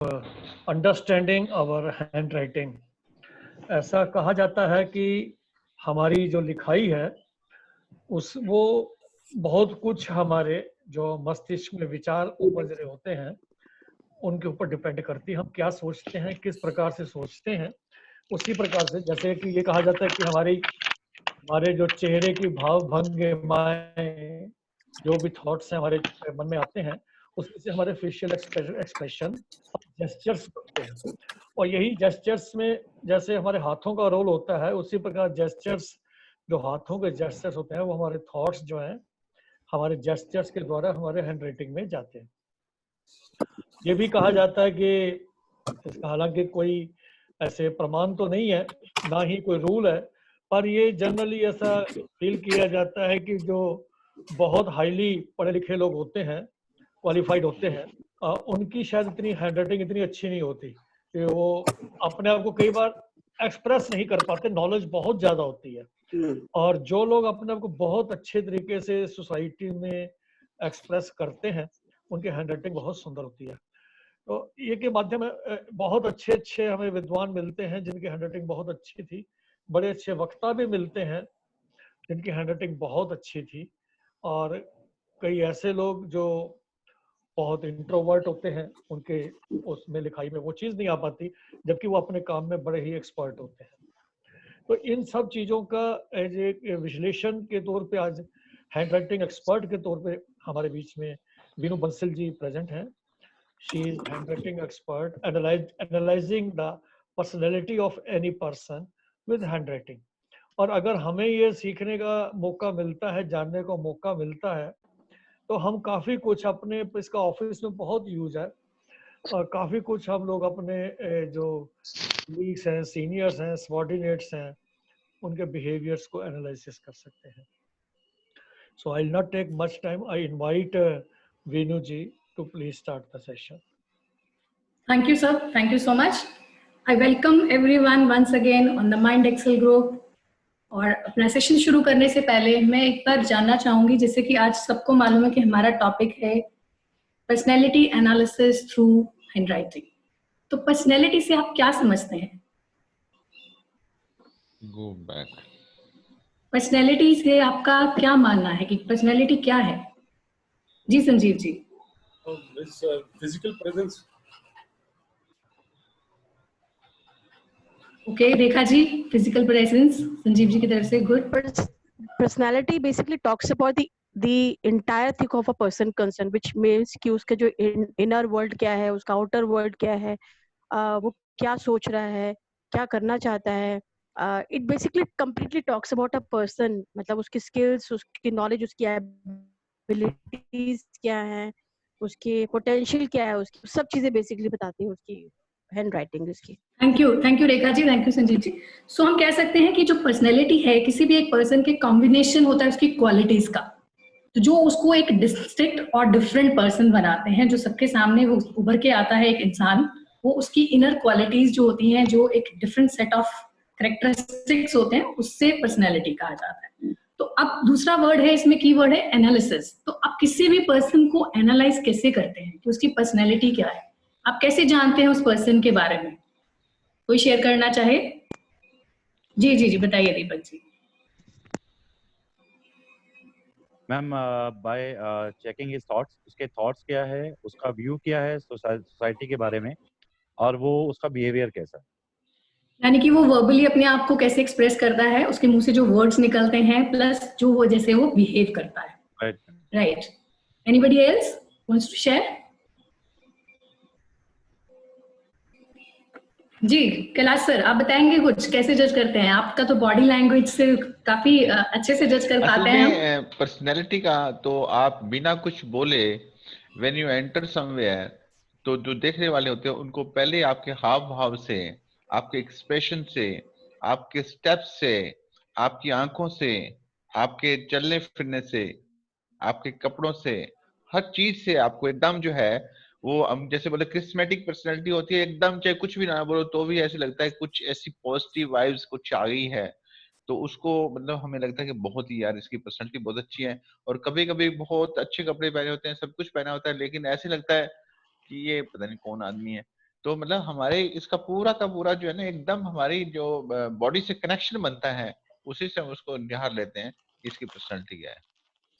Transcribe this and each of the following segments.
Understanding our hand writing. ऐसा कहा जाता है कि हमारी जो लिखाई है वो बहुत कुछ हमारे जो मस्तिष्क में विचार उपज रहे होते हैं उनके ऊपर डिपेंड करती है। हम क्या सोचते हैं, किस प्रकार से सोचते हैं, उसी प्रकार से, जैसे कि ये कहा जाता है कि हमारे जो चेहरे की भाव भंगिमाएं, जो भी थॉट्स हैं हमारे मन में आते हैं, उसमें से हमारे फेशियल एक्सप्रेशन और जेस्चर्स बनते हैं। और यही जेस्चर्स में जैसे हमारे हाथों का रोल होता है, उसी प्रकार जेस्चर्स, जो हाथों के जेस्चर्स होते हैं, वो हमारे थॉट्स जो हैं हमारे जेस्चर्स के द्वारा हमारे हैंड राइटिंग में जाते हैं। ये भी कहा जाता है कि इसका हालांकि कोई ऐसे प्रमाण तो नहीं है, ना ही कोई रूल है, पर ये जनरली ऐसा फील किया जाता है कि जो बहुत हाईली पढ़े लिखे लोग होते हैं, क्वालिफाइड होते हैं, उनकी शायद इतनी हैंडराइटिंग इतनी अच्छी नहीं होती कि वो अपने आप को कई बार एक्सप्रेस नहीं कर पाते। नॉलेज बहुत ज़्यादा होती है, और जो लोग अपने आप को बहुत अच्छे तरीके से सोसाइटी में एक्सप्रेस करते हैं, उनकी हैंडराइटिंग बहुत सुंदर होती है। तो ये के माध्यम बहुत अच्छे अच्छे हमें विद्वान मिलते हैं जिनकी हैंडराइटिंग बहुत अच्छी थी। बड़े अच्छे वक्ता भी मिलते हैं जिनकी हैंडराइटिंग बहुत अच्छी थी। और कई ऐसे लोग जो बहुत इंट्रोवर्ट होते हैं, उनके उसमें लिखाई में वो चीज़ नहीं आ पाती, जबकि वो अपने काम में बड़े ही एक्सपर्ट होते हैं। तो इन सब चीज़ों का एज एक विश्लेषण के तौर पे आज हैंडराइटिंग एक्सपर्ट के तौर पे हमारे बीच में वीनू बंसल जी प्रेजेंट हैं। She is handwriting expert, analyzing the personality of any person with handwriting. और अगर हमें ये सीखने का मौका मिलता है, जानने का मौका मिलता है, तो हम काफ़ी कुछ अपने इसका ऑफिस में बहुत यूज है, और काफ़ी कुछ हम लोग अपने जो लीग्स हैं, सीनियर्स हैं, सबॉर्डिनेट्स हैं, उनके बिहेवियर्स को एनालिसिस कर सकते हैं। So I'll not take much time. I invite Venu ji to please start the session. Thank you, sir. Thank you so much. I welcome everyone once again on the Mind Excel group. और अपना session शुरू करने से पहले मैं एक बार जानना चाहूंगी, जैसे कि आज सबको मालूम है कि हमारा टॉपिक है पर्सनैलिटी एनालिसिस थ्रू हैंडराइटिंग। तो पर्सनैलिटी से आप क्या समझते हैं? Go back. पर्सनैलिटी से आपका क्या मानना है कि पर्सनैलिटी क्या है? जी Sanjeev ji. Physical presence. Okay, Rekha ji, physical presence Sanjeev ji की तरफ से। Good. Personality basically talks about the entire thing of a person concerned, which means कि उसके जो inner world क्या है, उसका outer world क्या है, वो क्या सोच रहा है, क्या करना चाहता है। It basically completely talks about a person, मतलब उसकी skills, उसकी knowledge, उसकी abilities क्या है, उसकी potential क्या है, उसकी सब चीजें basically बताती है उसकी handwriting उसकी। Thank you Rekha ji, thank you Sanjeev ji. So हम कह सकते हैं कि जो पर्सनैलिटी है किसी भी एक पर्सन के कॉम्बिनेशन होता है उसकी क्वालिटीज का, तो जो उसको एक डिस्टिंक्ट और डिफरेंट पर्सन बनाते हैं, जो सबके सामने वो उभर के आता है एक इंसान, वो उसकी इनर क्वालिटीज जो होती हैं, जो एक डिफरेंट सेट ऑफ कैरेक्टरिस्टिक्स होते हैं, उससे पर्सनैलिटी कहा जाता है। तो अब दूसरा वर्ड है इसमें, की वर्ड है एनालिसिस। तो आप किसी भी पर्सन को एनालाइज कैसे करते हैं कि उसकी पर्सनैलिटी क्या है? आप कैसे जानते हैं उस पर्सन के बारे में? कोई शेयर करना चाहे? जी जी जी, बताइए Deepak ji. Ma'am, by checking his thoughts, उसके थॉट्स क्या है, उसका व्यू क्या है सोसाइटी के बारे में, और वो उसका बिहेवियर कैसा है। यानी कि वो वर्बली अपने आप को कैसे एक्सप्रेस करता है, उसके मुंह से जो वर्ड्स निकलते हैं, प्लस जो वो जैसे वो बिहेव करता है। Right. Anybody else wants to share? जी कैलाश सर, आप बताएंगे कुछ, कैसे जज करते हैं? आपका तो बॉडी लैंग्वेज से काफी अच्छे से जज कर पाते हैं। पर्सनैलिटी का तो आप बिना कुछ बोले व्हेन यू एंटर समवेयर, तो जो देखने वाले होते हैं उनको पहले आपके हाव भाव से, आपके एक्सप्रेशन से, आपके स्टेप्स से, आपकी आंखों से, आपके चलने फिरने से, आपके कपड़ों से, हर चीज से आपको एकदम जो है वो, हम जैसे बोले क्रिस्मेटिक पर्सनैलिटी होती है, एकदम चाहे कुछ भी ना बोलो तो भी ऐसे लगता है कुछ ऐसी पॉजिटिव वाइब्स कुछ आ गई है, तो उसको मतलब हमें लगता है कि बहुत ही यार इसकी पर्सनैलिटी बहुत अच्छी है। और कभी कभी बहुत अच्छे कपड़े पहने होते हैं, सब कुछ पहना होता है, लेकिन ऐसे लगता है कि ये पता नहीं कौन आदमी है। तो मतलब हमारे इसका पूरा का पूरा जो है ना एकदम हमारी जो बॉडी से कनेक्शन बनता है, उसी से हम उसको निहार लेते हैं इसकी पर्सनालिटी क्या है।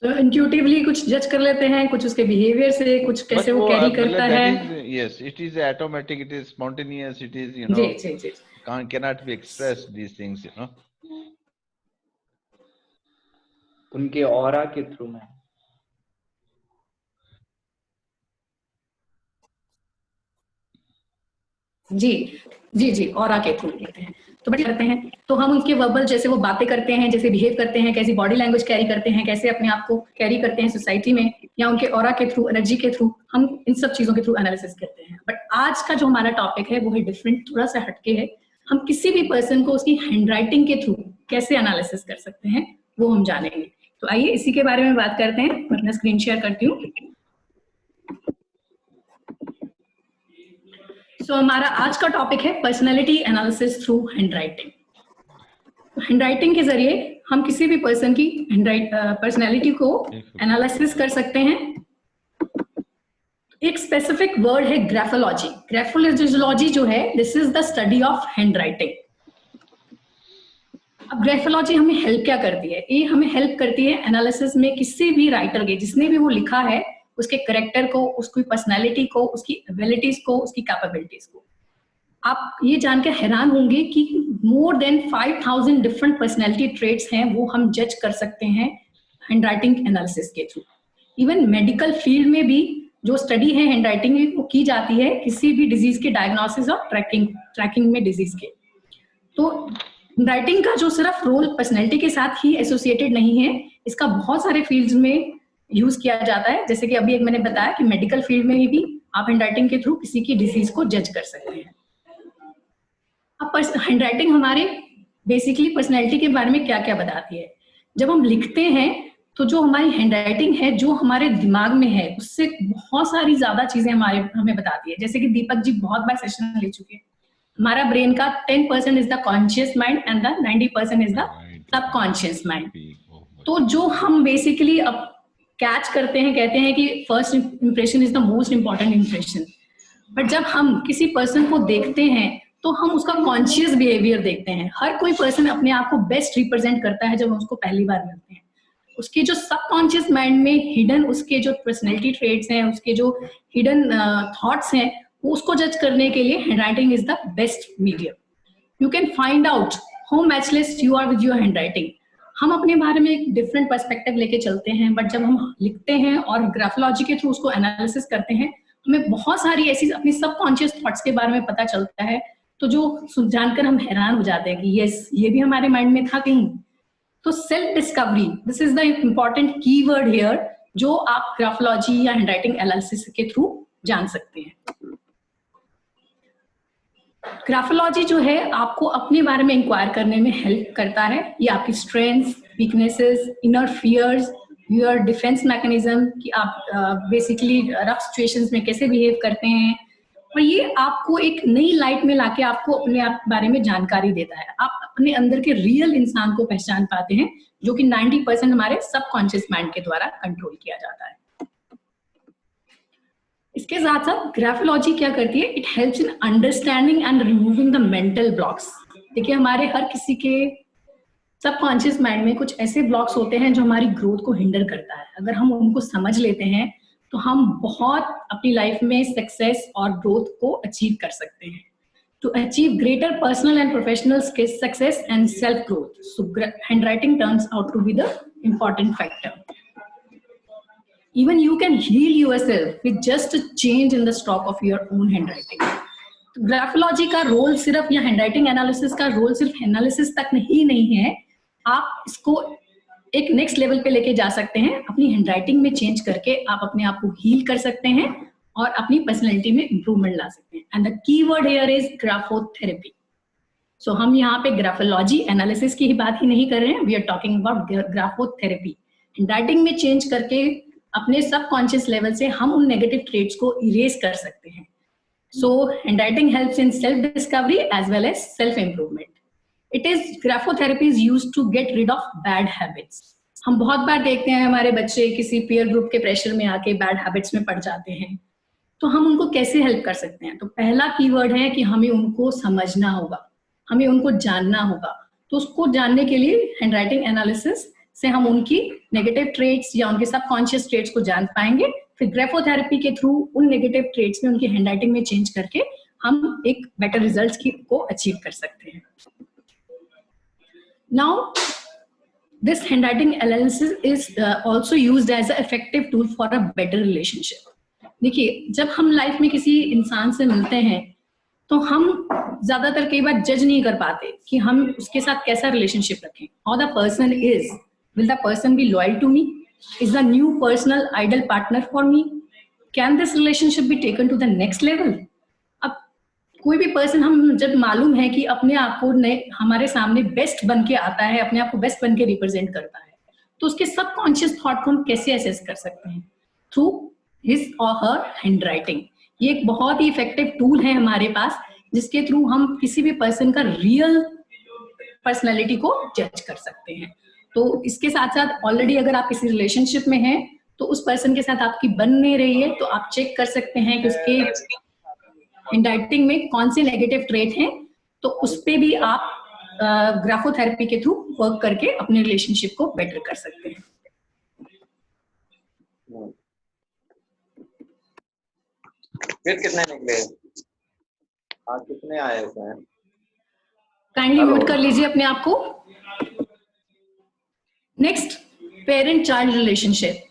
तो इंट्यूटिवली कुछ जज कर लेते हैं, कुछ उसके बिहेवियर से, कुछ कैसे वो कैरी करता है। Yes, it is automatic, it is spontaneous, it is, जी जी जी। cannot be expressed these things, उनके ऑरा के थ्रू में। जी जी जी, ऑरा के थ्रू लेते हैं। तो बड़ी करते हैं तो हम उनके वर्बल, जैसे वो बातें करते हैं, जैसे बिहेव करते हैं, कैसी बॉडी लैंग्वेज कैरी करते हैं, कैसे अपने आप को कैरी करते हैं सोसाइटी में, या उनके ऑरा के थ्रू, एनर्जी के थ्रू, हम इन सब चीजों के थ्रू एनालिसिस करते हैं। बट आज का जो हमारा टॉपिक है वो है डिफरेंट, थोड़ा सा हटके है। हम किसी भी पर्सन को उसकी हैंडराइटिंग के थ्रू कैसे एनालिसिस कर सकते हैं वो हम जानेंगे। तो आइए इसी के बारे में बात करते हैं। मैं अपना स्क्रीन शेयर करती हूँ। तो हमारा आज का टॉपिक है personality analysis through handwriting. Handwriting के जरिए हम किसी भी पर्सन की पर्सनैलिटी को एनालिसिस कर सकते हैं। एक स्पेसिफिक वर्ड है ग्राफोलॉजी। ग्राफोलॉजी जो है, this is the study of handwriting. अब ग्राफोलॉजी हमें हेल्प क्या करती है? ये हमें हेल्प करती है एनालिसिस में किसी भी राइटर के, जिसने भी वो लिखा है, उसके करेक्टर को, उसकी पर्सनालिटी को, उसकी एबिलिटीज को, उसकी कैपेबिलिटीज को। आप ये जानकर हैरान होंगे कि मोर देन 5000 डिफरेंट पर्सनालिटी ट्रेट्स हैं, वो हम जज कर सकते हैं हैंडराइटिंग एनालिसिस के थ्रू। इवन मेडिकल फील्ड में भी जो स्टडी है हैंडराइटिंग में, वो की जाती है किसी भी डिजीज के डायग्नोसिस और ट्रैकिंग में डिजीज के। तो हैंडराइटिंग का जो सिर्फ रोल पर्सनैलिटी के साथ ही एसोसिएटेड नहीं है, इसका बहुत सारे फील्ड्स में यूज किया जाता है। जैसे कि अभी एक मैंने बताया कि मेडिकल फील्ड में भी आप हैंडराइटिंग के थ्रू किसी की डिजीज को जज कर सकते हैं। अब हैंडराइटिंग हमारे बेसिकली पर्सनैलिटी के बारे में क्या क्या बताती है? जब हम लिखते हैं तो जो हमारी हैंडराइटिंग है, जो हमारे दिमाग में है, उससे बहुत सारी ज्यादा चीजें हमें बताती है। जैसे कि दीपक जी बहुत बार सेशन ले चुके हैं। हमारा ब्रेन का 10% is the conscious mind and the 90% is the subconscious mind. तो जो हम बेसिकली अब कैच करते हैं, कहते हैं कि first impression is the most important impression. But जब हम किसी पर्सन को देखते हैं तो हम उसका कॉन्शियस बिहेवियर देखते हैं। हर कोई पर्सन अपने आप को बेस्ट रिप्रेजेंट करता है जब हम उसको पहली बार मिलते हैं। उसके जो सबकॉन्शियस माइंड में हिडन उसके जो पर्सनैलिटी ट्रेट्स हैं, उसके जो हिडन थॉट्स हैं, वो उसको जज करने के लिए handwriting is the best medium. You can find out how matchless you are with your handwriting. हम अपने बारे में एक डिफरेंट पर्सपेक्टिव लेके चलते हैं, बट जब हम लिखते हैं और ग्राफोलॉजी के थ्रू उसको एनालिसिस करते हैं, हमें बहुत सारी ऐसी अपनी सबकॉन्शियस थॉट्स के बारे में पता चलता है, तो जो जानकर हम हैरान हो जाते हैं कि यस, ये भी हमारे माइंड में था कहीं। तो self discovery, this is the important keyword here, जो आप ग्राफोलॉजी या हैंडराइटिंग एनालिसिस के थ्रू जान सकते हैं। ग्राफोलॉजी जो है आपको अपने बारे में इंक्वायर करने में हेल्प करता है। ये आपकी strengths, weaknesses, inner fears, your defence mechanism, कि आप बेसिकली रफ सिचुएशंस में कैसे बिहेव करते हैं, और ये आपको एक नई लाइट में लाके आपको अपने आप बारे में जानकारी देता है। आप अपने अंदर के रियल इंसान को पहचान पाते हैं, जो कि 90% हमारे सबकॉन्शियस माइंड के द्वारा कंट्रोल किया जाता है। इसके साथ साथ ग्राफोलॉजी क्या करती है? It helps in understanding and removing the mental blocks. देखिए, हमारे हर किसी के सबकॉन्शियस माइंड में कुछ ऐसे ब्लॉक्स होते हैं जो हमारी ग्रोथ को हिंडर करता है। अगर हम उनको समझ लेते हैं तो हम बहुत अपनी लाइफ में सक्सेस और ग्रोथ को अचीव कर सकते हैं। To achieve greater personal and professional success and self growth, so handwriting turns out to be the important factor. Even you can heal yourself with just a change in the stroke of your own handwriting. तो graphology का role सिर्फ, या handwriting analysis का role सिर्फ analysis तक नहीं है, आप इसको एक नेक्स्ट लेवल पे लेके जा सकते हैं। अपनी हैंडराइटिंग में चेंज करके आप अपने आप को हील कर सकते हैं और अपनी पर्सनैलिटी में इंप्रूवमेंट ला सकते हैं। And the keyword here is graphotherapy. So हम यहाँ पे ग्राफोलॉजी एनालिसिस की ही बात ही नहीं कर रहे हैं, we are talking about graphotherapy. Handwriting में चेंज करके अपने सबकॉन्शियस लेवल से हम उन नेगेटिव ट्रेट्स को इरेज कर सकते हैं। So handwriting helps in self discovery as well as self improvement. It is graphotherapy is used to get rid of bad habits. हम बहुत बार देखते हैं हमारे बच्चे किसी पीयर ग्रुप के प्रेशर में आके बैड हैबिट्स में पड़ जाते हैं। तो हम उनको कैसे हेल्प कर सकते हैं? तो पहला कीवर्ड है कि हमें उनको समझना होगा, हमें उनको जानना होगा। तो उसको जानने के लिए हैंडराइटिंग एनालिसिस से हम उनकी नेगेटिव ट्रेट्स या उनके सबकॉन्शियस ट्रेट्स को जान पाएंगे। फिर ग्राफोथेरेपी के थ्रू उन नेगेटिव ट्रेट्स में उनकी हैंडराइटिंग में चेंज करके हम एक बेटर रिजल्ट्स को अचीव कर सकते हैं। Now this handwriting analysis is also used as a effective tool for a better relationship. देखिए, जब हम लाइफ में किसी इंसान से मिलते हैं तो हम ज्यादातर कई बार जज नहीं कर पाते कि हम उसके साथ कैसा रिलेशनशिप रखें। How the person is, will the person be loyal to me, is the new personal ideal partner for me, can this relationship be taken to the next level. अब कोई भी पर्सन, हम जब मालूम है कि अपने आप को हमारे सामने बेस्ट बन के आता है, अपने आप को बेस्ट बन के रिप्रेजेंट करता है, तो उसके सबकॉन्शियस थॉट को हम कैसे असेस कर सकते हैं? थ्रू हिज और हर हैंडराइटिंग। ये एक बहुत ही इफेक्टिव टूल है हमारे पास, जिसके थ्रू हम किसी भी पर्सन का रियल पर्सनैलिटी को जज कर सकते हैं। तो इसके साथ साथ ऑलरेडी अगर आप किसी रिलेशनशिप में हैं तो उस पर्सन के साथ आपकी बन नहीं रही है, तो आप चेक कर सकते हैं कि उसके हैंडराइटिंग में कौन से नेगेटिव ट्रेट हैं, तो उस पे भी आप ग्राफोथेरेपी के थ्रू वर्क करके अपने रिलेशनशिप को बेटर कर सकते हैं। फिर कितने निकले? आज कितने आए हैं? काइंडली म्यूट कर लीजिए अपने आप को। Next, parent child relationship.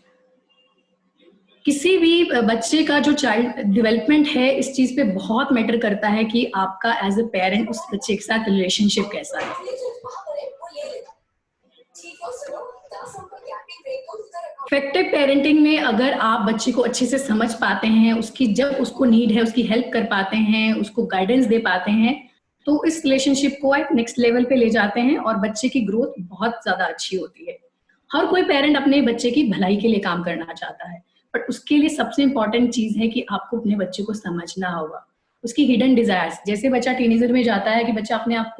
किसी भी बच्चे का जो चाइल्ड डेवलपमेंट है, इस चीज पे बहुत मैटर करता है कि आपका एज ए पेरेंट उस बच्चे के साथ रिलेशनशिप कैसा है। इफेक्टिव पेरेंटिंग में अगर आप बच्चे को अच्छे से समझ पाते हैं, उसकी जब उसको नीड है उसकी हेल्प कर पाते हैं, उसको गाइडेंस दे पाते हैं, तो इस रिलेशनशिप को एक नेक्स्ट लेवल पे ले जाते हैं और बच्चे की ग्रोथ बहुत ज्यादा अच्छी होती है। हर कोई पेरेंट अपने बच्चे की भलाई के लिए काम करना चाहता है, बट उसके लिए सबसे इंपॉर्टेंट चीज है कि आपको अपने बच्चे को समझना होगा, उसकी हिडन डिजायर्स। जैसे बच्चा टीनेजर में जाता है कि बच्चा अपने आप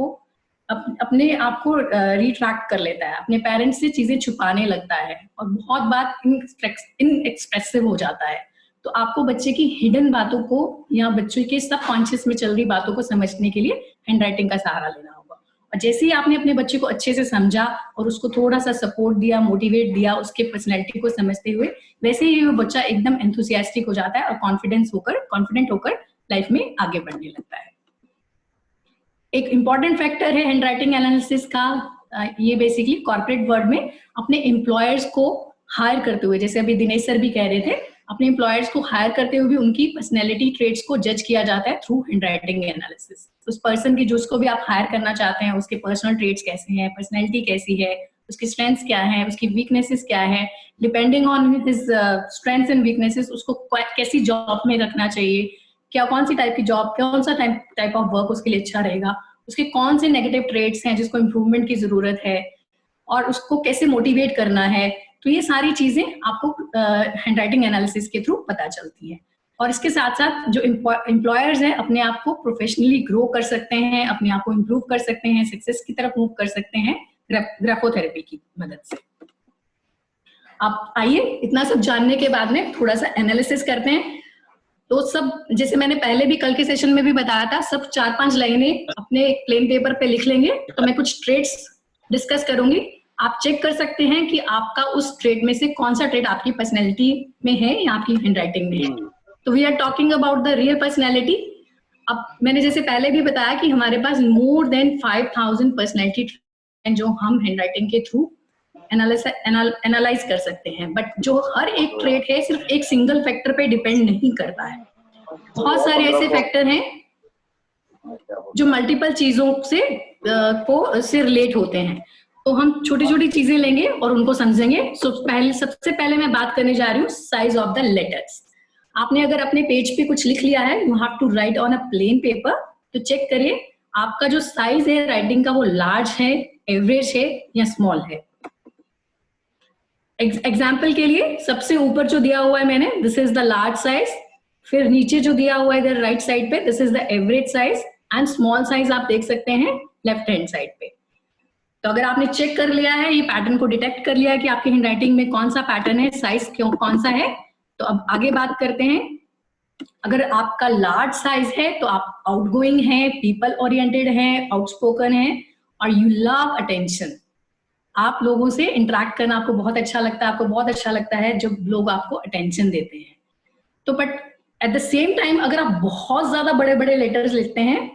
को रिट्रैक्ट कर लेता है, अपने पेरेंट्स से चीजें छुपाने लगता है और बहुत बार इनएक्सप्रेसिव हो जाता है। तो आपको बच्चे की हिडन बातों को या बच्चे के सबकॉन्शियस में चल रही बातों को समझने के लिए हैंडराइटिंग का सहारा लेना होगा। और जैसे ही आपने अपने बच्चे को अच्छे से समझा और उसको थोड़ा सा सपोर्ट दिया, मोटिवेट दिया उसके पर्सनैलिटी को समझते हुए, वैसे ही वो बच्चा एकदम एंथुसियास्टिक हो जाता है और कॉन्फिडेंट होकर लाइफ में आगे बढ़ने लगता है। एक इम्पॉर्टेंट फैक्टर है हैंडराइटिंग एनालिसिस का, ये बेसिकली कॉर्पोरेट वर्ल्ड में अपने एम्प्लॉयर्स को हायर करते हुए, जैसे अभी दिनेश सर भी कह रहे थे, अपने एम्प्लॉयर्स को हायर करते हुए भी उनकी पर्सनैलिटी ट्रेट्स को जज किया जाता है थ्रू हैंडराइटिंग एनालिसिस। उस पर्सन की, जिसको भी आप हायर करना चाहते हैं, उसके पर्सनल ट्रेट्स कैसे हैं, पर्सनैलिटी कैसी है, उसकी स्ट्रेंथ्स क्या है, उसकी वीकनेसेस क्या है, depending on his strengths and weaknesses उसको कैसी जॉब में रखना चाहिए, क्या कौन सी टाइप की जॉब, कौन सा टाइप ऑफ वर्क उसके लिए अच्छा रहेगा, उसके कौन से नेगेटिव ट्रेट्स हैं जिसको इम्प्रूवमेंट की जरूरत है और उसको कैसे मोटिवेट करना है। तो ये सारी चीजें आपको हैंडराइटिंग एनालिसिस के थ्रू पता चलती है। और इसके साथ साथ जो एम्प्लॉयर्स हैं अपने आप को प्रोफेशनली ग्रो कर सकते हैं, अपने आप को इम्प्रूव कर सकते हैं, सक्सेस की तरफ मूव कर सकते हैं ग्राफोथेरेपी की मदद से। आप आइए, इतना सब जानने के बाद में थोड़ा सा एनालिसिस करते हैं। तो सब, जैसे मैंने पहले भी कल के सेशन में भी बताया था, सब 4-5 लाइनें अपने प्लेन पेपर पे लिख लेंगे। तो मैं कुछ ट्रेट्स डिस्कस करूंगी, आप चेक कर सकते हैं कि आपका उस ट्रेट में से कौन सा ट्रेट आपकी पर्सनैलिटी में है या आपकी हैंडराइटिंग में है। तो we are talking about the real personality. अब मैंने जैसे पहले भी बताया कि हमारे पास मोर देन 5000 पर्सनैलिटी ट्रेट जो हम हैंडराइटिंग के थ्रू एनालाइज कर सकते हैं, बट जो हर एक ट्रेट है सिर्फ एक सिंगल फैक्टर पे डिपेंड नहीं करता है। बहुत सारे ऐसे फैक्टर हैं जो मल्टीपल चीजों से रिलेट होते हैं। तो हम छोटी छोटी चीजें लेंगे और उनको समझेंगे। सबसे पहले मैं बात करने जा रही हूँ साइज ऑफ द लेटर्स। आपने अगर अपने पेज पे कुछ लिख लिया है, you have to write on a plain paper, तो चेक करिए आपका जो साइज है राइटिंग का वो लार्ज है, एवरेज है या स्मॉल है। एग्जाम्पल के लिए सबसे ऊपर जो दिया हुआ है मैंने, this is the large size, फिर नीचे जो दिया हुआ है इधर राइट साइड पे, this is the average size and small size आप देख सकते हैं लेफ्ट हैंड साइड पे। तो अगर आपने चेक कर लिया है, ये पैटर्न को डिटेक्ट कर लिया है कि आपकी हैंडराइटिंग में कौन सा पैटर्न है, साइज कौन सा है, तो अब आगे बात करते हैं अगर आपका लार्ज साइज है तो आप आउटगोइंग हैं, पीपल ओरिएंटेड हैं, आउटस्पोकन हैं और यू लव अटेंशन। आप लोगों से इंटरेक्ट करना आपको बहुत अच्छा लगता है, आपको बहुत अच्छा लगता है जब लोग आपको अटेंशन देते हैं। तो but at the same time अगर आप बहुत ज्यादा बड़े बड़े लेटर्स लिखते हैं,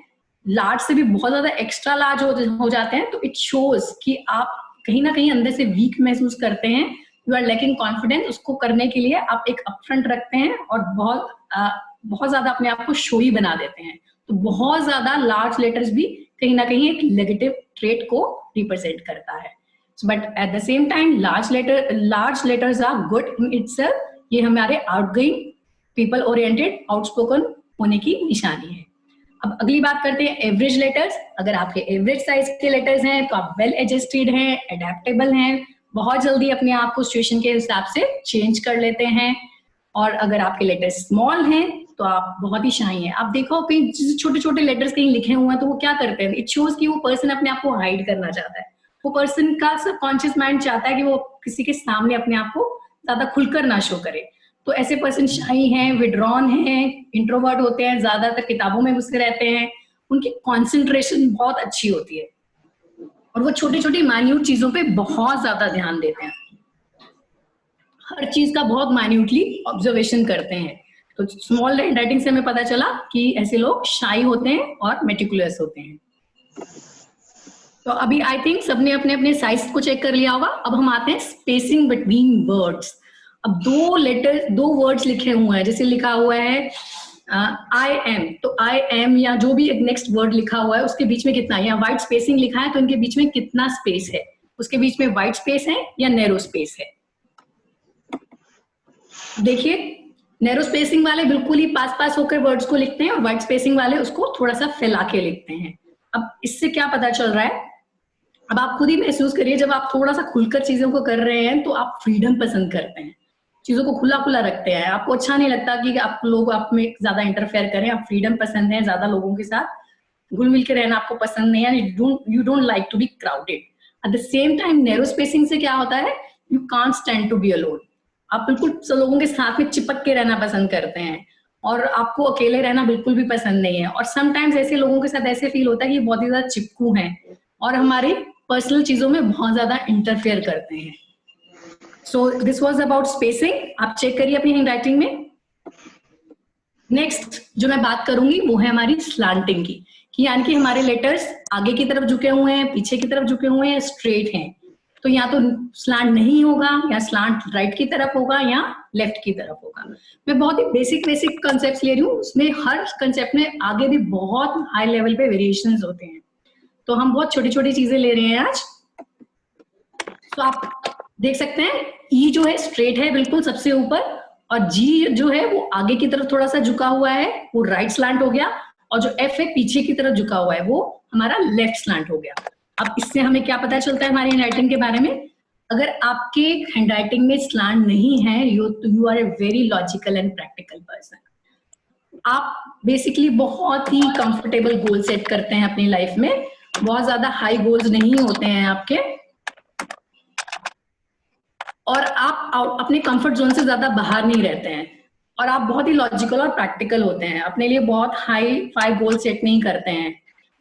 लार्ज से भी बहुत ज्यादा एक्स्ट्रा लार्ज हो जाते हैं, तो इट शोज कि आप कहीं ना कहीं अंदर से वीक महसूस करते हैं, यू आर लैकिंग कॉन्फिडेंस। उसको करने के लिए आप एक अपफ्रंट रखते हैं और बहुत ज्यादा अपने आप को शोई बना देते हैं। तो बहुत ज्यादा लार्ज लेटर्स भी कहीं ना कहीं एक नेगेटिव ट्रेट को रिप्रेजेंट करता है। But at the same time large letters are good in itself. ये हमारे आउटगोइंग, पीपल ओरिएंटेड, आउटस्पोकन होने की निशानी है। अब अगली बात करते हैं एवरेज लेटर्स। अगर आपके एवरेज साइज के लेटर्स हैं तो आप वेल एडजस्टेड हैं, अडेप्टेबल हैं, बहुत जल्दी अपने आप को सिचुएशन के हिसाब से चेंज कर लेते हैं। और अगर आपके लेटर्स स्मॉल हैं तो आप बहुत ही शाई हैं। आप देखो कहीं छोटे छोटे लेटर्स कहीं लिखे हुए हैं तो वो क्या करते हैं, इट शोज कि वो पर्सन अपने आप को हाइड करना चाहता है। वो पर्सन का सबकॉन्शियस माइंड चाहता है कि वो किसी के सामने अपने आप को ज्यादा खुलकर ना शो करे। तो ऐसे पर्सन शाई हैं, विड्रॉन हैं, इंट्रोवर्ट होते हैं, ज्यादातर किताबों में घुसे रहते हैं, उनकी कॉन्सेंट्रेशन बहुत अच्छी होती है और वो छोटी छोटी माइन्यूट चीजों पे बहुत ज्यादा ध्यान देते हैं, हर चीज का बहुत माइन्यूटली ऑब्जर्वेशन करते हैं। तो स्मॉल हैंडराइटिंग से हमें पता चला कि ऐसे लोग शाई होते हैं और मेटिकुलस होते हैं। तो अभी आई थिंक सबने अपने अपने साइज को चेक कर लिया होगा। अब हम आते हैं स्पेसिंग बिटवीन वर्ड्स। अब दो वर्ड्स लिखे हुए हैं, जैसे लिखा हुआ है आई एम, तो आई एम या जो भी एक नेक्स्ट वर्ड लिखा हुआ है उसके बीच में कितना, या वाइट स्पेसिंग लिखा है तो इनके बीच में कितना स्पेस है, उसके बीच में वाइट स्पेस है या नैरो स्पेस है। देखिए नैरो स्पेसिंग वाले बिल्कुल ही पास पास होकर वर्ड्स को लिखते हैं और व्हाइट स्पेसिंग वाले उसको थोड़ा सा फैला के लिखते हैं। अब इससे क्या पता चल रहा है, अब आप खुद ही महसूस करिए, जब आप थोड़ा सा खुलकर चीजों को कर रहे हैं तो आप फ्रीडम पसंद करते हैं, चीजों को खुला खुला रखते हैं। आपको अच्छा नहीं लगता कि आप लोग आप में ज्यादा इंटरफेयर करें, आप फ्रीडम पसंद है, ज्यादा लोगों के साथ घुल मिल के रहना आपको पसंद नहीं है, you don't like to be crowded. At the same time narrow spacing से क्या होता है, you can't stand to be alone. आप बिल्कुल सब लोगों के साथ में चिपक के रहना पसंद करते हैं और आपको अकेले रहना बिल्कुल भी पसंद नहीं है। और समटाइम्स ऐसे लोगों के साथ ऐसे फील होता है कि बहुत ही ज्यादा चिपकू हैं और हमारी पर्सनल चीजों में बहुत ज्यादा इंटरफेयर करते हैं। So this was about spacing. आप चेक करिए अपनी हैंडराइटिंग में। नेक्स्ट जो मैं बात करूंगी वो है हमारी स्लांटिंग की, कि यानी कि हमारे लेटर्स आगे की तरफ झुके हुए हैं, पीछे की तरफ झुके हुए हैं, स्ट्रेट हैं। तो या तो स्लांट नहीं होगा, या स्लांट राइट की तरफ होगा, या लेफ्ट की तरफ होगा। मैं बहुत ही बेसिक कॉन्सेप्ट्स ले रही हूँ, उसमें हर कॉन्सेप्ट में आगे भी बहुत हाई लेवल पे वेरिएशंस होते हैं, तो हम बहुत छोटी छोटी चीजें ले रहे हैं आज। तो आप देख सकते हैं ई जो है स्ट्रेट है बिल्कुल सबसे ऊपर, और जी जो है वो आगे की तरफ थोड़ा सा झुका हुआ है, वो राइट स्लांट हो गया, और जो एफ है पीछे की तरफ झुका हुआ है वो हमारा लेफ्ट स्लांट हो गया। अब इससे हमें क्या पता चलता है हमारी हैंडराइटिंग के बारे में, अगर आपके हैंडराइटिंग में स्लांट नहीं है, you are a very logical and practical person. आप बेसिकली बहुत ही कंफर्टेबल गोल सेट करते हैं अपनी लाइफ में, बहुत ज्यादा हाई गोल्स नहीं होते हैं आपके, और आप अपने कंफर्ट जोन से ज्यादा बाहर नहीं रहते हैं, और आप बहुत ही लॉजिकल और प्रैक्टिकल होते हैं, अपने लिए बहुत हाई गोल सेट नहीं करते हैं।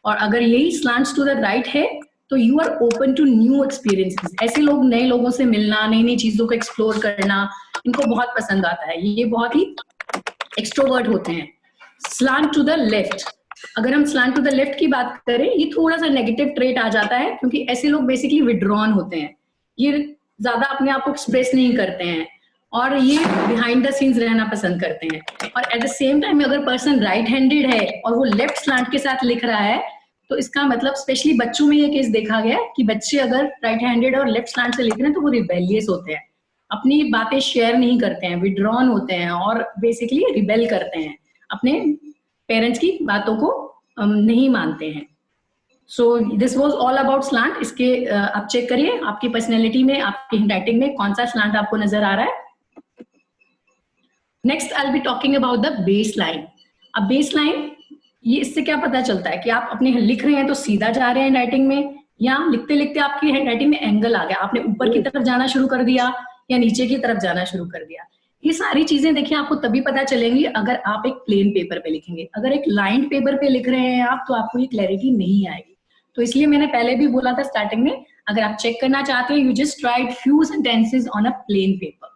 और अगर यही स्लांट्स टू द राइट है तो you are open to new experiences. ऐसे लोग नए लोगों से मिलना, नई नई चीजों को एक्सप्लोर करना इनको बहुत पसंद आता है, ये बहुत ही एक्सट्रोवर्ट होते हैं। स्लांट टू द लेफ्ट, अगर हम स्लांट टू द लेफ्ट की बात करें, ये थोड़ा सा नेगेटिव ट्रेट आ जाता है, क्योंकि ऐसे लोग बेसिकली विड्रॉन होते हैं, ये ज्यादा अपने आप को एक्सप्रेस नहीं करते हैं और ये बिहाइंड द सीन्स रहना पसंद करते हैं। और एट द सेम टाइम अगर पर्सन राइट हैंडेड है और वो लेफ्ट स्लांट के साथ लिख रहा है, तो इसका मतलब स्पेशली बच्चों में ये केस देखा गया है कि बच्चे अगर राइट हैंडेड और लेफ्ट स्लांट से लिख रहे हैं तो वो रिबेलियस होते हैं, अपनी बातें शेयर नहीं करते हैं, विड्रॉन होते हैं और बेसिकली रिबेल करते हैं, अपने पेरेंट्स की बातों को नहीं मानते हैं। So this was all about slant. इसके आप चेक करिए आपकी पर्सनैलिटी में, आपकी हैंडराइटिंग में कौन सा स्लांट आपको नजर आ रहा है। Next I will be talking about the base line. अब बेस लाइन, ये इससे क्या पता चलता है कि आप अपने लिख रहे हैं तो सीधा जा रहे हैं हैंडराइटिंग में, या लिखते लिखते आपकी हैंडराइटिंग में एंगल आ गया, आपने ऊपर की तरफ जाना शुरू कर दिया या नीचे की तरफ जाना शुरू कर दिया। ये सारी चीजें देखिए आपको तभी पता चलेंगी अगर आप एक प्लेन पेपर पे लिखेंगे। अगर एक लाइन पेपर पे लिख रहे हैं आप तो आपको ये क्लैरिटी नहीं आएगी। तो इसलिए मैंने पहले भी बोला था स्टार्टिंग में, अगर आप चेक करना चाहते हो you just right few sentences on a plain paper.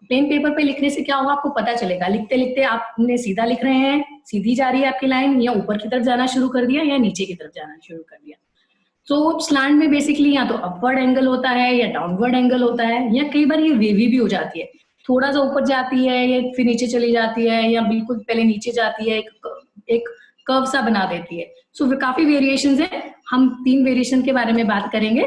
Plain paper पे लिखने से क्या होगा आपको पता चलेगा, लिखते लिखते आपने सीधा लिख रहे हैं, सीधी जा रही है आपकी लाइन, या ऊपर की तरफ जाना शुरू कर दिया या नीचे की तरफ जाना शुरू कर दिया। तो स्लैंट में बेसिकली या तो अपवर्ड एंगल होता है या डाउनवर्ड एंगल होता है, या कई बार ये वेवी भी हो जाती है, थोड़ा सा ऊपर जाती है या फिर नीचे चली जाती है, या बिल्कुल पहले नीचे जाती है, एक कर्व सा बना देती है। सो काफी वेरिएशंस है, हम 3 वेरिएशन के बारे में बात करेंगे।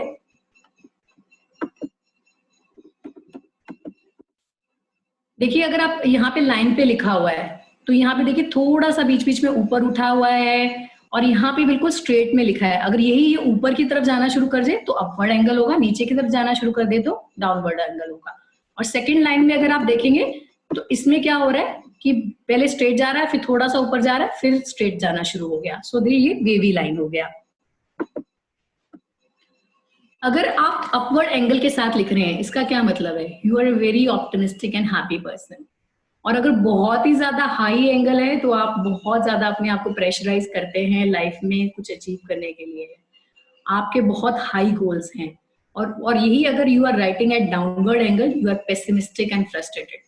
देखिए अगर आप यहाँ पे लाइन पे लिखा हुआ है तो यहाँ पे देखिए थोड़ा सा बीच बीच में ऊपर उठा हुआ है, और यहाँ पे बिल्कुल स्ट्रेट में लिखा है। अगर यही ये ऊपर की तरफ जाना शुरू कर दे तो अपवर्ड एंगल होगा, नीचे की तरफ जाना शुरू कर दे तो डाउनवर्ड एंगल होगा। और सेकंड लाइन में अगर आप देखेंगे तो इसमें क्या हो रहा है कि पहले स्ट्रेट जा रहा है, फिर थोड़ा सा ऊपर जा रहा है, फिर स्ट्रेट जाना शुरू हो गया। सो ये वेवी लाइन हो गया। अगर आप अपवर्ड एंगल के साथ लिख रहे हैं इसका क्या मतलब है, you are a very optimistic and happy person. और अगर बहुत ही ज्यादा हाई एंगल है तो आप बहुत ज्यादा अपने आप को प्रेशराइज करते हैं लाइफ में कुछ अचीव करने के लिए, आपके बहुत हाई गोल्स हैं। और यही अगर you are writing at downward angle, you are pessimistic and frustrated.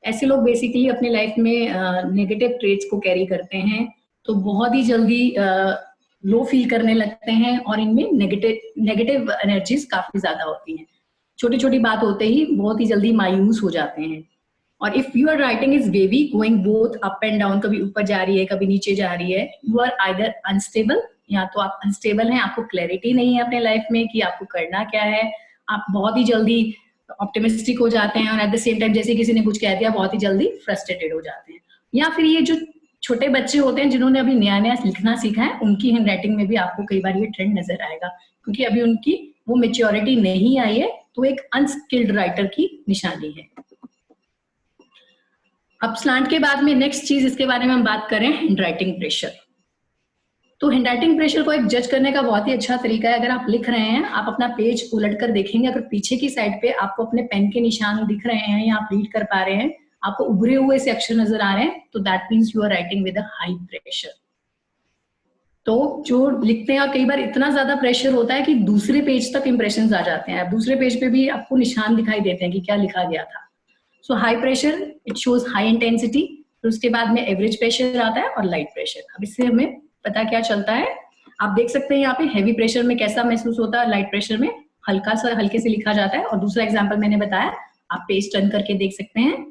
ऐसे लोग बेसिकली अपने लाइफ में नेगेटिव ट्रेट्स को कैरी करते हैं, तो बहुत ही जल्दी लो फील करने लगते हैं, और इनमें नेगेटिव एनर्जीज काफी ज्यादा होती हैं। छोटी छोटी बात होते ही बहुत ही जल्दी मायूस हो जाते हैं। और if you are writing is wavy, going both up and down, कभी ऊपर जा रही है कभी नीचे जा रही है, यू आर आइदर अनस्टेबल, या तो आप अनस्टेबल हैं, आपको क्लैरिटी नहीं है अपने लाइफ में कि आपको करना क्या है, आप बहुत ही जल्दी ऑप्टिमिस्टिक हो जाते हैं, और एट द सेम टाइम जैसे किसी ने कुछ कह दिया बहुत ही जल्दी फ्रस्ट्रेटेड हो जाते हैं। या फिर ये जो छोटे बच्चे होते हैं जिन्होंने अभी नया नया लिखना सीखा है, उनकी हैंड राइटिंग में भी आपको कई बार ये ट्रेंड नजर आएगा, क्योंकि अभी उनकी वो मेच्योरिटी नहीं आई है, तो एक अनस्किल्ड राइटर की निशानी है। अब स्लैंट के बाद में नेक्स्ट चीज इसके बारे में हम बात करें, हैंड राइटिंग प्रेशर। तो हैंड राइटिंग प्रेशर को एक जज करने का बहुत ही अच्छा तरीका है, अगर आप लिख रहे हैं, आप अपना पेज उलट कर देखेंगे, अगर पीछे की साइड पे आपको अपने पेन के निशान दिख रहे हैं या आप रीड कर पा रहे हैं, आपको उभरे हुए से अक्षर नजर आ रहे हैं, तो that means you are writing with a high pressure. तो जो लिखते हैं, और कई बार इतना ज्यादा प्रेशर होता है कि दूसरे पेज तक इंप्रेशंस आ जाते हैं, दूसरे पेज पे भी आपको निशान दिखाई देते हैं कि क्या लिखा गया था। So high pressure it shows high intensity, फिर उसके बाद में एवरेज प्रेशर आता है और लाइट प्रेशर। अब इससे हमें पता क्या चलता है, आप देख सकते हैं यहाँ पे हैवी प्रेशर में कैसा महसूस होता है, लाइट प्रेशर में हल्के से लिखा जाता है। और दूसरा एग्जांपल मैंने बताया, आप पेज टर्न करके देख सकते हैं।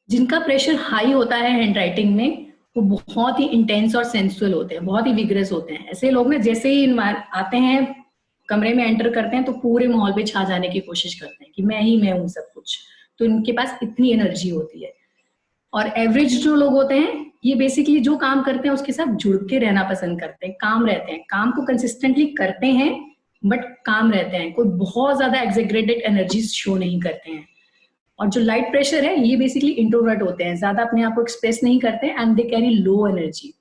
जिनका प्रेशर हाई होता है हैंड राइटिंग में, वो बहुत ही इंटेंस और सेंसुअल होते हैं, बहुत ही विग्रेस होते हैं। ऐसे लोग ना जैसे ही आते हैं, कमरे में एंटर करते हैं, तो पूरे माहौल पे छा जाने की कोशिश करते हैं कि मैं हूँ सब कुछ। तो इनके पास इतनी एनर्जी होती है। और एवरेज जो लोग होते हैं, ये बेसिकली जो काम करते हैं उसके साथ जुड़ के रहना पसंद करते हैं, काम रहते हैं, काम को कंसिस्टेंटली करते हैं बट काम रहते हैं, कोई बहुत ज्यादा एक्सेग्रेटेड एनर्जी शो नहीं करते हैं। और जो लाइट प्रेशर है, ये बेसिकली इंट्रोवर्ट होते हैं, ज्यादा अपने आप को एक्सप्रेस नहीं करते हैं, and they carry low energy.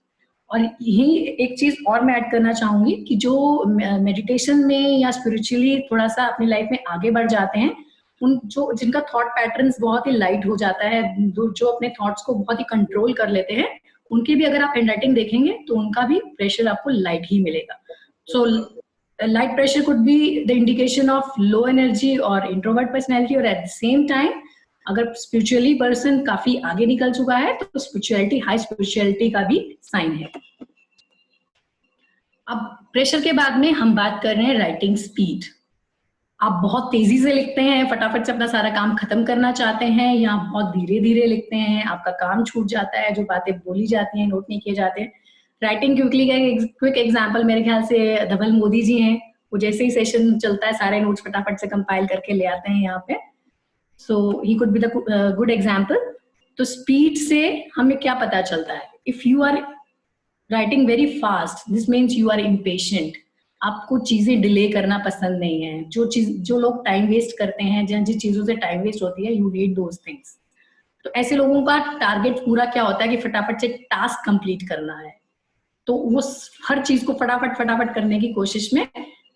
और यही एक चीज और मैं ऐड करना चाहूंगी कि जो मेडिटेशन में या स्पिरिचुअली थोड़ा सा अपनी लाइफ में आगे बढ़ जाते हैं, उन जिनका थॉट पैटर्न्स बहुत ही लाइट हो जाता है, जो अपने थॉट्स को बहुत ही कंट्रोल कर लेते हैं, उनके भी अगर आप हैंडराइटिंग देखेंगे तो उनका भी प्रेशर आपको लाइट ही मिलेगा। So light pressure could be the indication of low energy और इंट्रोवर्ट पर्सनैलिटी, और एट द सेम टाइम अगर स्पिरिचुअली पर्सन काफी आगे निकल चुका है तो स्पिरिचुअलिटी, हाई स्पिरिचुअलिटी का भी साइन है। अब प्रेशर के बाद में हम बात कर रहे हैं राइटिंग स्पीड। आप बहुत तेजी से लिखते हैं, फटाफट से अपना सारा काम खत्म करना चाहते हैं, या बहुत धीरे धीरे लिखते हैं, आपका काम छूट जाता है, जो बातें बोली जाती हैं नोट नहीं किए जाते हैं। राइटिंग क्विकली का क्विक एग्जांपल मेरे ख्याल से धवल मोदी जी हैं, वो जैसे ही सेशन चलता है सारे नोट्स फटाफट से कंपाइल करके ले आते हैं यहाँ पे। So he could be the good example. तो स्पीड से हमें क्या पता चलता है, if you are writing very fast, this means you are impatient, आपको चीजें डिले करना पसंद नहीं है। जो लोग टाइम वेस्ट करते हैं, जिन चीजों से टाइम वेस्ट होती है, यू हेट दोज थिंग्स। तो ऐसे लोगों का टारगेट पूरा क्या होता है कि फटाफट से टास्क कंप्लीट करना है, तो वो हर चीज को फटाफट करने की कोशिश में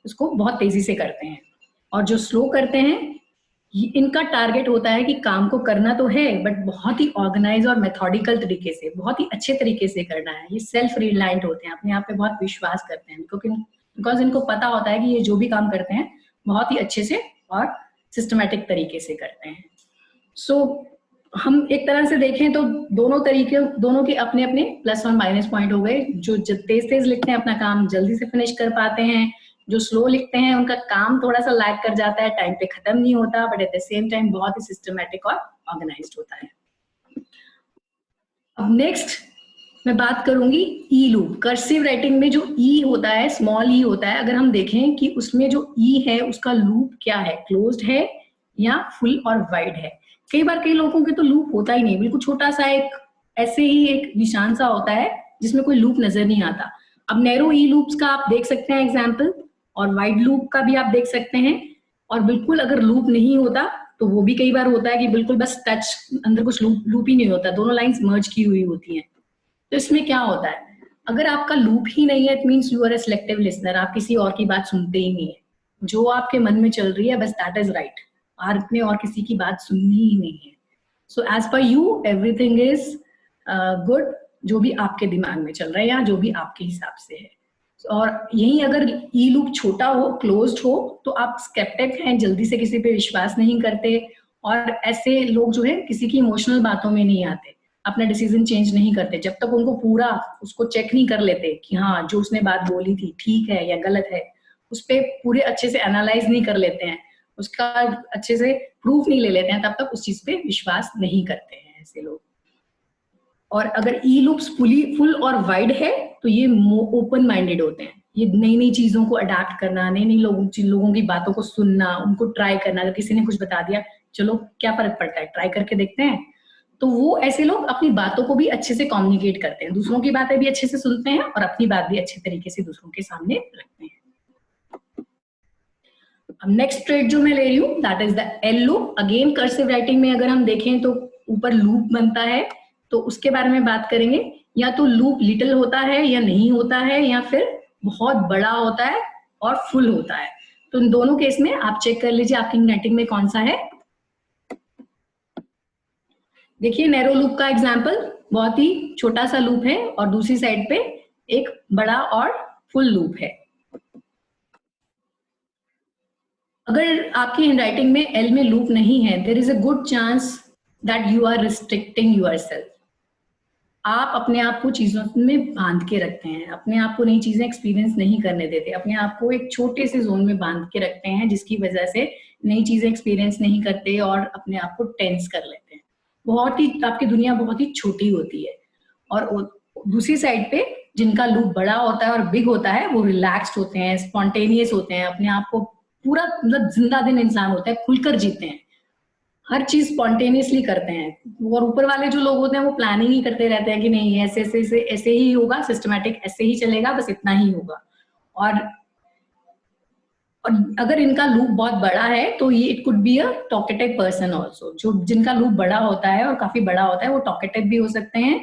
उसको बहुत तेजी से करते हैं। और जो स्लो करते हैं, इनका टारगेट होता है कि काम को करना तो है बट बहुत ही ऑर्गेनाइज और मेथोडिकल तरीके से, बहुत ही अच्छे तरीके से करना है। ये सेल्फ रिलायंट होते हैं, अपने आप पे बहुत विश्वास करते हैं, क्योंकि बिकॉज इनको पता होता है कि ये जो भी काम करते हैं बहुत ही अच्छे से और सिस्टमेटिक तरीके से करते हैं। सो हम एक तरह से देखें तो दोनों के अपने अपने प्लस और माइनस पॉइंट हो गए। जो तेज लिखते हैं अपना काम जल्दी से फिनिश कर पाते हैं, जो स्लो लिखते हैं उनका काम थोड़ा सा लैग कर जाता है, टाइम पे खत्म नहीं होता, but at the same time बहुत ही सिस्टमैटिक और ऑर्गेनाइज्ड होता है। अब नेक्स्ट मैं बात करूंगी ई लूप। कर्सिव राइटिंग में जो ई होता है, स्मॉल ई होता है, अगर हम देखें कि उसमें जो ई है उसका लूप क्या है, क्लोज्ड है या फुल और वाइड है। कई बार कई लोगों के तो लूप होता ही नहीं, बिल्कुल छोटा सा एक ऐसे ही एक निशान सा होता है जिसमें कोई लूप नजर नहीं आता। अब नैरो ई लूप्स का आप देख सकते हैं एग्जाम्पल, और वाइड लूप का भी आप देख सकते हैं। और बिल्कुल अगर लूप नहीं होता तो वो भी कई बार होता है कि बिल्कुल बस टच, अंदर कुछ लूप ही नहीं होता, दोनों लाइंस मर्ज की हुई होती हैं। तो इसमें क्या होता है, अगर आपका लूप ही नहीं है, it means you are a selective listener, आप किसी और की बात सुनते ही नहीं है, जो आपके मन में चल रही है बस दैट इज राइट, आपने और किसी की बात सुननी ही नहीं है। So as per you everything is good, जो भी आपके दिमाग में चल रहा है या जो भी आपके हिसाब से है। और यही अगर ई लूप छोटा हो, क्लोज्ड हो, तो आप स्केप्टिक हैं, जल्दी से किसी पे विश्वास नहीं करते, और ऐसे लोग जो है किसी की इमोशनल बातों में नहीं आते, अपना डिसीजन चेंज नहीं करते जब तक उनको पूरा उसको चेक नहीं कर लेते कि हाँ जो उसने बात बोली थी ठीक है या गलत है, उस पर पूरे अच्छे से एनालाइज नहीं कर लेते हैं, उसका अच्छे से प्रूफ नहीं ले लेते हैं, तब तक उस चीज पे विश्वास नहीं करते हैं ऐसे लोग। और अगर ई लूप्स फुल और वाइड है तो ये ओपन माइंडेड होते हैं, ये नई नई चीजों को अडाप्ट करना, नई नई लोगों की बातों को सुनना, उनको ट्राई करना। अगर किसी ने कुछ बता दिया, चलो क्या फर्क पड़ता है, ट्राई करके देखते हैं, तो वो ऐसे लोग अपनी बातों को भी अच्छे से कम्युनिकेट करते हैं, दूसरों की बातें भी अच्छे से सुनते हैं और अपनी बात भी अच्छे तरीके से दूसरों के सामने रखते हैं। अब नेक्स्ट ट्रेड जो मैं ले रही हूँ that is the L loop. Again cursive writing में अगर हम देखें तो ऊपर लूप बनता है, तो उसके बारे में बात करेंगे। या तो लूप लिटिल होता है या नहीं होता है, या फिर बहुत बड़ा होता है और फुल होता है। तो इन दोनों केस में आप चेक कर लीजिए आपकी राइटिंग में कौन सा है। देखिए नैरो लूप का एग्जाम्पल, बहुत ही छोटा सा लूप है और दूसरी साइड पे एक बड़ा और फुल लूप है। अगर आपकी हैंडराइटिंग में एल में लूप नहीं है, there is a good chance that you are restricting yourself. आप अपने आप को चीजों में बांध के रखते हैं, अपने आप को नई चीजें एक्सपीरियंस नहीं करने देते, अपने आप को एक छोटे से जोन में बांध के रखते हैं, जिसकी वजह से नई चीजें एक्सपीरियंस नहीं करते और अपने आप को टेंस कर लेते हैं। बहुत ही आपकी दुनिया बहुत ही छोटी होती है। और दूसरी साइड पे जिनका लूप बड़ा होता है और बिग होता है, वो रिलैक्स्ड होते हैं, स्पॉन्टेनियस होते हैं, अपने आप को पूरा मतलब जिंदा दिन इंसान होता है, खुलकर जीते हैं, हर चीज स्पॉन्टेनियसली करते हैं। और ऊपर वाले जो लोग होते हैं वो प्लानिंग ही करते रहते हैं कि नहीं ऐसे ऐसे ऐसे ही होगा, सिस्टमैटिक ऐसे ही चलेगा, बस इतना ही होगा। और अगर इनका लूप बहुत बड़ा है तो ये it could be a talkative person also. जो जिनका लूप बड़ा होता है और काफी बड़ा होता है वो टॉकेटिव भी हो सकते हैं।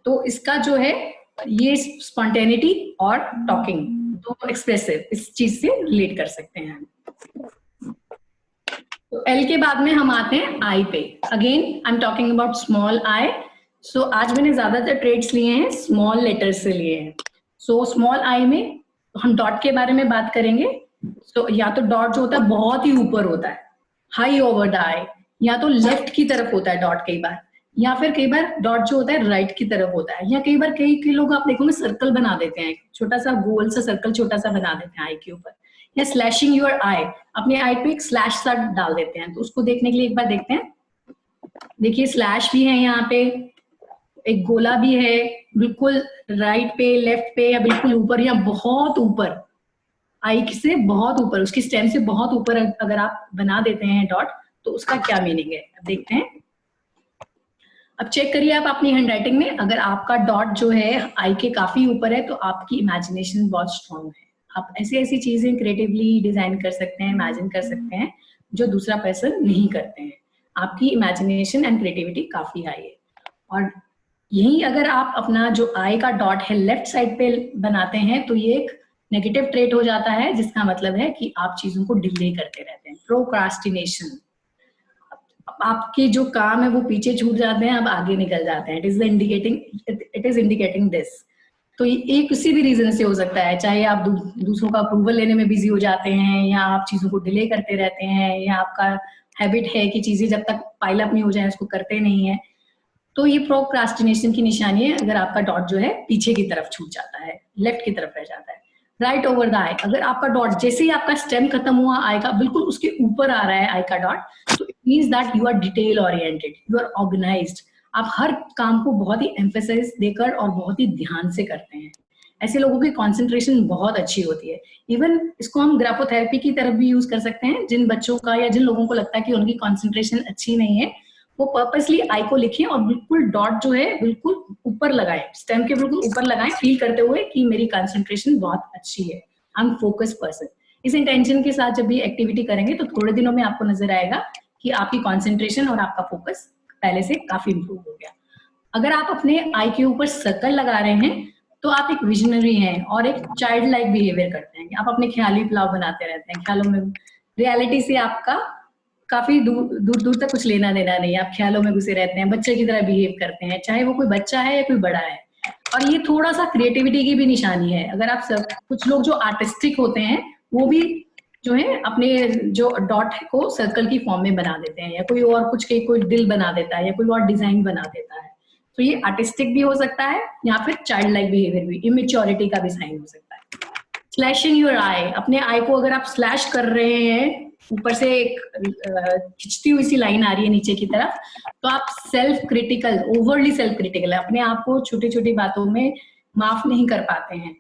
तो इसका जो है ये स्पॉन्टेनिटी और टॉकिंग तो एक्सप्रेसिव इस चीज से रिलेट कर सकते हैं। तो एल के बाद में हम आते हैं आई पे। Again I am talking about small I. So आज मैंने ज्यादातर ट्रेड्स लिए हैं स्मॉल लेटर से लिए हैं। सो स्मॉल आई में हम डॉट के बारे में बात करेंगे। सो या तो डॉट जो होता है बहुत ही ऊपर होता है, हाई ओवर द आई, या तो लेफ्ट की तरफ होता है डॉट कई बार, या फिर कई बार डॉट जो होता है राइट की तरफ होता है, या कई बार कई लोग आप देखोगे सर्कल बना देते हैं, छोटा सा गोल सा सर्कल छोटा सा बना देते हैं आई के ऊपर, या स्लैशिंग योर आई, अपने आई पे एक स्लैश सा डाल देते हैं। तो उसको देखने के लिए एक बार देखते हैं। देखिए स्लैश भी है यहाँ पे, एक गोला भी है बिल्कुल राइट पे, लेफ्ट पे, या बिल्कुल ऊपर या बहुत ऊपर, आई से बहुत ऊपर, उसकी स्टेम से बहुत ऊपर अगर आप बना देते हैं डॉट, तो उसका क्या मीनिंग है अब देखते हैं। अब चेक करिए आप अपनी हैंडराइटिंग में, अगर आपका डॉट जो है आई के काफी ऊपर है तो आपकी इमेजिनेशन बहुत स्ट्रांग है। आप ऐसी ऐसी चीजें क्रिएटिवली डिजाइन कर सकते हैं, इमेजिन कर सकते हैं जो दूसरा पर्सन नहीं करते हैं। आपकी इमेजिनेशन एंड क्रिएटिविटी काफी हाई है। और यही अगर आप अपना जो आई का डॉट है लेफ्ट साइड पे बनाते हैं तो ये एक नेगेटिव ट्रेट हो जाता है, जिसका मतलब है कि आप चीजों को डिले करते रहते हैं, प्रोक्रास्टिनेशन। आपके जो काम है वो पीछे छूट जाते हैं, अब आगे निकल जाते हैं। It is indicating this. तो ये किसी भी रीजन से हो सकता है, चाहे आप दूसरों का अप्रूवल लेने में बिजी हो जाते हैं, या आप चीजों को डिले करते रहते हैं, या आपका हैबिट है कि चीजें जब तक पाइल अप नहीं हो जाए उसको करते नहीं है। तो ये प्रोक्रास्टिनेशन की निशानी है, अगर आपका डॉट जो है पीछे की तरफ छूट जाता है, लेफ्ट की तरफ रह जाता है। राइट ओवर द आई, अगर आपका डॉट जैसे ही आपका स्टेम खत्म हुआ आई का, बिल्कुल उसके ऊपर आ रहा है आई का डॉट, तो it means that you are detail oriented, you are organised. आप हर काम को बहुत ही एम्फेसाइज देकर और बहुत ही ध्यान से करते हैं। ऐसे लोगों की कंसंट्रेशन बहुत अच्छी होती है। इवन इसको हम ग्राफोथेरेपी की तरफ भी यूज कर सकते हैं। जिन बच्चों का या जिन लोगों को लगता है कि उनकी कंसंट्रेशन अच्छी नहीं है, वो पर्पसली आई को लिखें और बिल्कुल डॉट जो है बिल्कुल ऊपर लगाएं, स्टेम के बिल्कुल ऊपर लगाएं, फील करते हुए कि मेरी कंसंट्रेशन बहुत अच्छी है, आई एम फोकस पर्सन। इस इंटेंशन के साथ जब भी एक्टिविटी करेंगे तो थोड़े दिनों में आपको नजर आएगा कि आपकी कंसंट्रेशन और आपका फोकस पहले से काफी इंप्रूव हो गया। अगर आप अपने आई के ऊपर सर्कल लगा रहे हैं तो आप एक विजनरी हैं और एक चाइल्ड लाइक बिहेवियर करते हैं। आप अपने ख्याली पुलाव बनाते रहते हैं, ख्यालों में, रियलिटी से आपका काफी दूर दूर तक कुछ लेना देना नहीं है, आप ख्यालों में घुसे रहते हैं, बच्चे की तरह बिहेव करते हैं, चाहे वो कोई बच्चा है या कोई बड़ा है। और ये थोड़ा सा क्रिएटिविटी की भी निशानी है। अगर आप सब कुछ लोग जो आर्टिस्टिक होते हैं वो भी जो है अपने जो डॉट को सर्कल की फॉर्म में बना देते हैं, या कोई और कुछ कोई दिल बना देता है या कोई और डिजाइन बना देता है। तो ये आर्टिस्टिक भी हो सकता है या फिर चाइल्ड लाइक बिहेवियर भी, इमेच्योरिटी का भी साइन हो सकता है। स्लैशिंग योर आई, अपने आई को अगर आप स्लैश कर रहे हैं, ऊपर से एक खिंचती हुई सी लाइन आ रही है नीचे की तरफ, तो आप self critical, overly self critical है, अपने आप को छोटी छोटी बातों में माफ नहीं कर पाते हैं।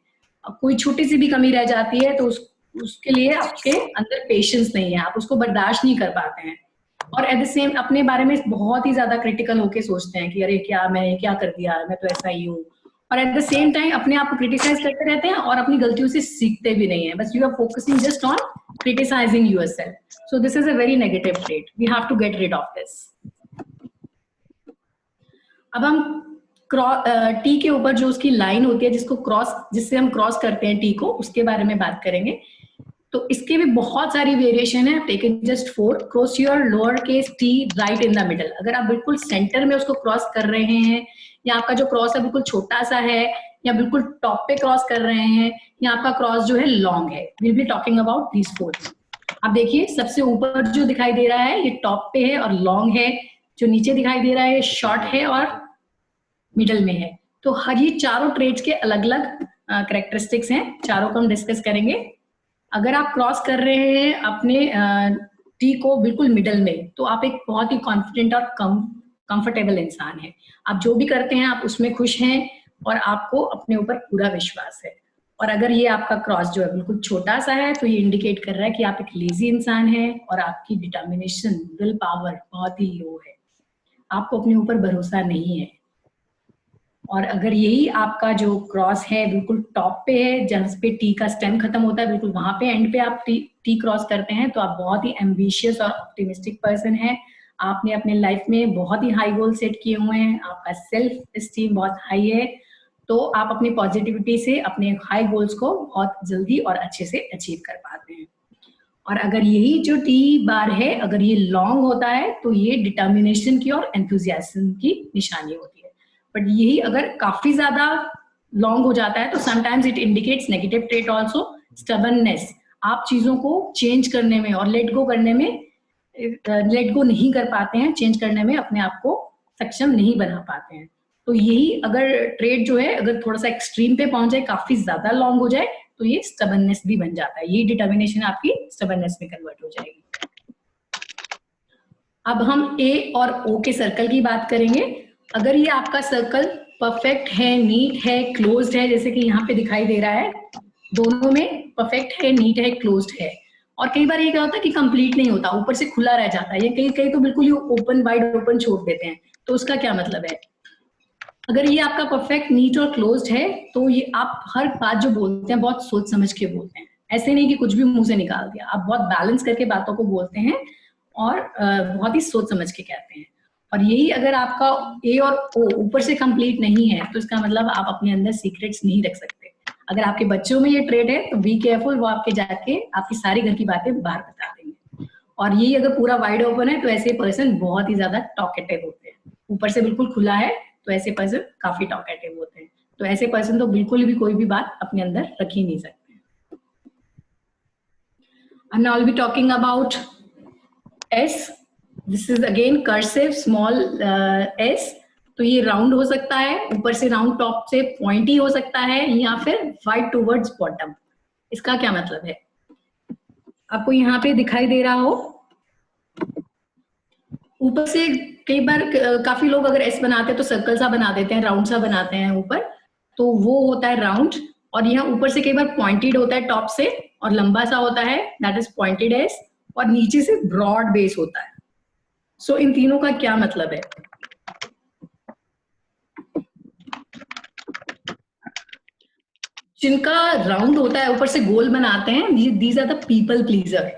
कोई छोटी सी भी कमी रह जाती है तो उसके लिए आपके अंदर पेशेंस नहीं है, आप उसको बर्दाश्त नहीं कर पाते हैं। और एट द सेम अपने बारे में बहुत ही ज्यादा क्रिटिकल होके सोचते हैं कि अरे क्या मैंने क्या कर दिया, मैं तो ऐसा ही हूँ। और एट द सेम टाइम अपने आप को क्रिटिसाइज करते रहते हैं और अपनी गलतियों से सीखते भी नहीं है, बस you are focusing just on criticizing yourself. So this is a very negative trait. We have to get rid of this. अब हम टी के ऊपर जो उसकी लाइन होती है जिससे हम क्रॉस करते हैं टी को, उसके बारे में बात करेंगे। तो इसके भी बहुत सारी वेरिएशन है। Take it just 4, cross your lower case T right in the middle. अगर आप बिल्कुल सेंटर में उसको क्रॉस कर रहे हैं, या आपका जो क्रॉस है बिल्कुल छोटा सा है, या बिल्कुल टॉप पे क्रॉस कर रहे हैं, या आपका क्रॉस जो है लॉन्ग है, will be talking about these 4। आप देखिए सबसे ऊपर जो दिखाई दे रहा है ये टॉप पे है और लॉन्ग है, जो नीचे दिखाई दे रहा है ये शॉर्ट है और मिडल में है। तो हर ये चारों ट्रेड्स के अलग अलग कैरेक्टरिस्टिक्स हैं, चारों को हम डिस्कस करेंगे। अगर आप क्रॉस कर रहे हैं अपने टी को बिल्कुल मिडल में, तो आप एक बहुत ही कॉन्फिडेंट और कंफर्टेबल इंसान है। आप जो भी करते हैं आप उसमें खुश हैं और आपको अपने ऊपर पूरा विश्वास है। और अगर ये आपका क्रॉस जो है बिल्कुल छोटा सा है तो ये इंडिकेट कर रहा है कि आप एक लेजी इंसान है और आपकी डिटर्मिनेशन, विल पावर बहुत ही लो है, आपको अपने ऊपर भरोसा नहीं है। और अगर यही आपका जो क्रॉस है बिल्कुल टॉप पे है, जहाँ पे टी का स्टेम खत्म होता है, बिल्कुल वहां पे एंड पे आप टी क्रॉस करते हैं, तो आप बहुत ही एम्बिशियस और ऑप्टिमिस्टिक पर्सन है। आपने अपने लाइफ में बहुत ही हाई गोल सेट किए हुए हैं, आपका सेल्फ एस्टीम बहुत हाई है, तो आप अपनी पॉजिटिविटी से अपने हाई गोल्स को बहुत जल्दी और अच्छे से अचीव कर पाते हैं। और अगर यही जो टी बार है अगर ये लॉन्ग होता है तो ये डिटर्मिनेशन की और एंथुजियाज्म की निशानी होती है। बट यही अगर काफी ज्यादा लॉन्ग हो जाता है तो sometimes it indicates negative trait also, stubbornness. आप चीजों को चेंज करने में और लेट गो करने में, लेट गो नहीं कर पाते हैं, चेंज करने में अपने आप को सक्षम नहीं बना पाते हैं। तो यही अगर ट्रेड जो है अगर थोड़ा सा एक्सट्रीम पे पहुंच जाए, काफी ज्यादा लॉन्ग हो जाए, तो ये स्टबर्ननेस भी बन जाता है। यही डिटर्मिनेशन आपकी स्टबर्ननेस में कन्वर्ट हो जाएगी। अब हम ए और ओ के सर्कल की बात करेंगे। अगर ये आपका सर्कल परफेक्ट है, नीट है, क्लोज्ड है, जैसे कि यहाँ पे दिखाई दे रहा है, दोनों में परफेक्ट है, नीट है, क्लोज्ड है। और कई बार ये क्या होता है कि कंप्लीट नहीं होता, ऊपर से खुला रह जाता है, या कई कई तो बिल्कुल ही ओपन, वाइड ओपन छोड़ देते हैं। तो उसका क्या मतलब है? अगर ये आपका परफेक्ट, नीट और क्लोज्ड है तो ये आप हर बात जो बोलते हैं बहुत सोच समझ के बोलते हैं, ऐसे नहीं कि कुछ भी मुंह से निकाल दिया। आप बहुत बैलेंस करके बातों को बोलते हैं और बहुत ही सोच समझ के कहते हैं। और यही अगर आपका ए और ओ ऊपर से कंप्लीट नहीं है तो इसका मतलब आप अपने अंदर सीक्रेट्स नहीं रख सकते, अगर आपके बच्चों में ये ट्रेड है तो बी केयरफुल, वो आपके जाके आपकी सारी घर की बातें बाहर बता देंगे। और ये अगर पूरा वाइड ओपन है तो ऐसे पर्सन बहुत ही ज्यादा टॉकेटिव होते हैं। ऊपर से बिल्कुल खुला है तो ऐसे पर्सन काफी टॉकेटिव होते हैं। तो ऐसे पर्सन तो बिल्कुल भी कोई भी बात अपने अंदर रख ही नहीं सकते। And now I'll be talking about S. This is again cursive small s. तो ये राउंड हो सकता है, ऊपर से राउंड टॉप से पॉइंटी हो सकता है, या फिर वाइड टूवर्ड्स बॉटम। इसका क्या मतलब है? आपको यहाँ पे दिखाई दे रहा हो, ऊपर से कई बार काफी लोग अगर एस बनाते हैं तो सर्कल सा बना देते हैं, राउंड सा बनाते हैं ऊपर, तो वो होता है राउंड। और यहाँ ऊपर से कई बार पॉइंटेड होता है टॉप से और लंबा सा होता है, दैट इज पॉइंटेड एस। और नीचे से ब्रॉड बेस होता है। सो इन तीनों का क्या मतलब है? जिनका राउंड होता है ऊपर से गोल बनाते हैं, these are the people pleaser.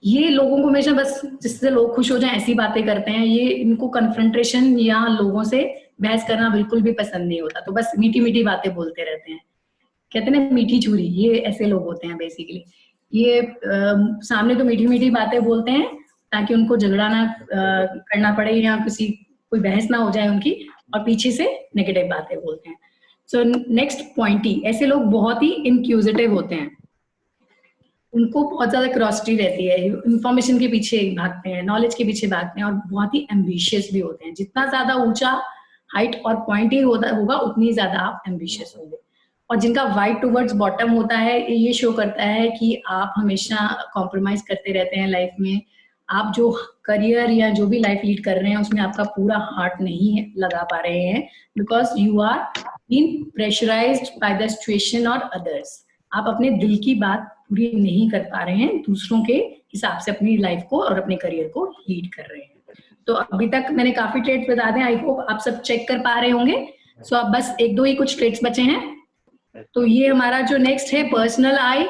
ये लोगों को हमेशा बस जिससे लोग खुश हो जाएं ऐसी बातें करते हैं। ये इनको कन्फ्रंटेशन या लोगों से बहस करना बिल्कुल भी पसंद नहीं होता, तो बस मीठी मीठी बातें बोलते रहते हैं। कहते हैं ना मीठी छुरी, ये ऐसे लोग होते हैं बेसिकली। ये सामने तो मीठी मीठी बातें बोलते हैं ताकि उनको झगड़ा ना करना पड़े या कोई बहस ना हो जाए उनकी, और पीछे से नेगेटिव बातें बोलते हैं। सो नेक्स्ट पॉइंटी, ऐसे लोग बहुत ही इंक्यूजिटिव होते हैं। उनको बहुत ज्यादा क्यूरियोसिटी रहती है, इंफॉर्मेशन के पीछे भागते हैं, नॉलेज के पीछे भागते हैं, और बहुत ही एम्बिशियस भी होते हैं। जितना ज्यादा ऊंचा हाइट और पॉइंटी होगा उतनी ज्यादा आप एम्बिशियस होंगे। और जिनका वाइड टूवर्ड्स बॉटम होता है, ये शो करता है कि आप हमेशा कॉम्प्रोमाइज करते रहते हैं लाइफ में। आप जो करियर या जो भी लाइफ लीड कर रहे हैं उसमें आपका पूरा हार्ट नहीं लगा पा रहे हैं, because you are being pressurised by the situation और अदर्स। आप अपने दिल की बात पूरी नहीं कर पा रहे हैं, दूसरों के हिसाब से अपनी लाइफ को और अपने करियर को लीड कर रहे हैं। तो अभी तक मैंने काफी ट्रेड्स बता दें, आई होप आप सब चेक कर पा रहे होंगे। सो अब बस एक दो ही कुछ ट्रेड्स बचे हैं। तो ये हमारा जो नेक्स्ट है पर्सनल आई,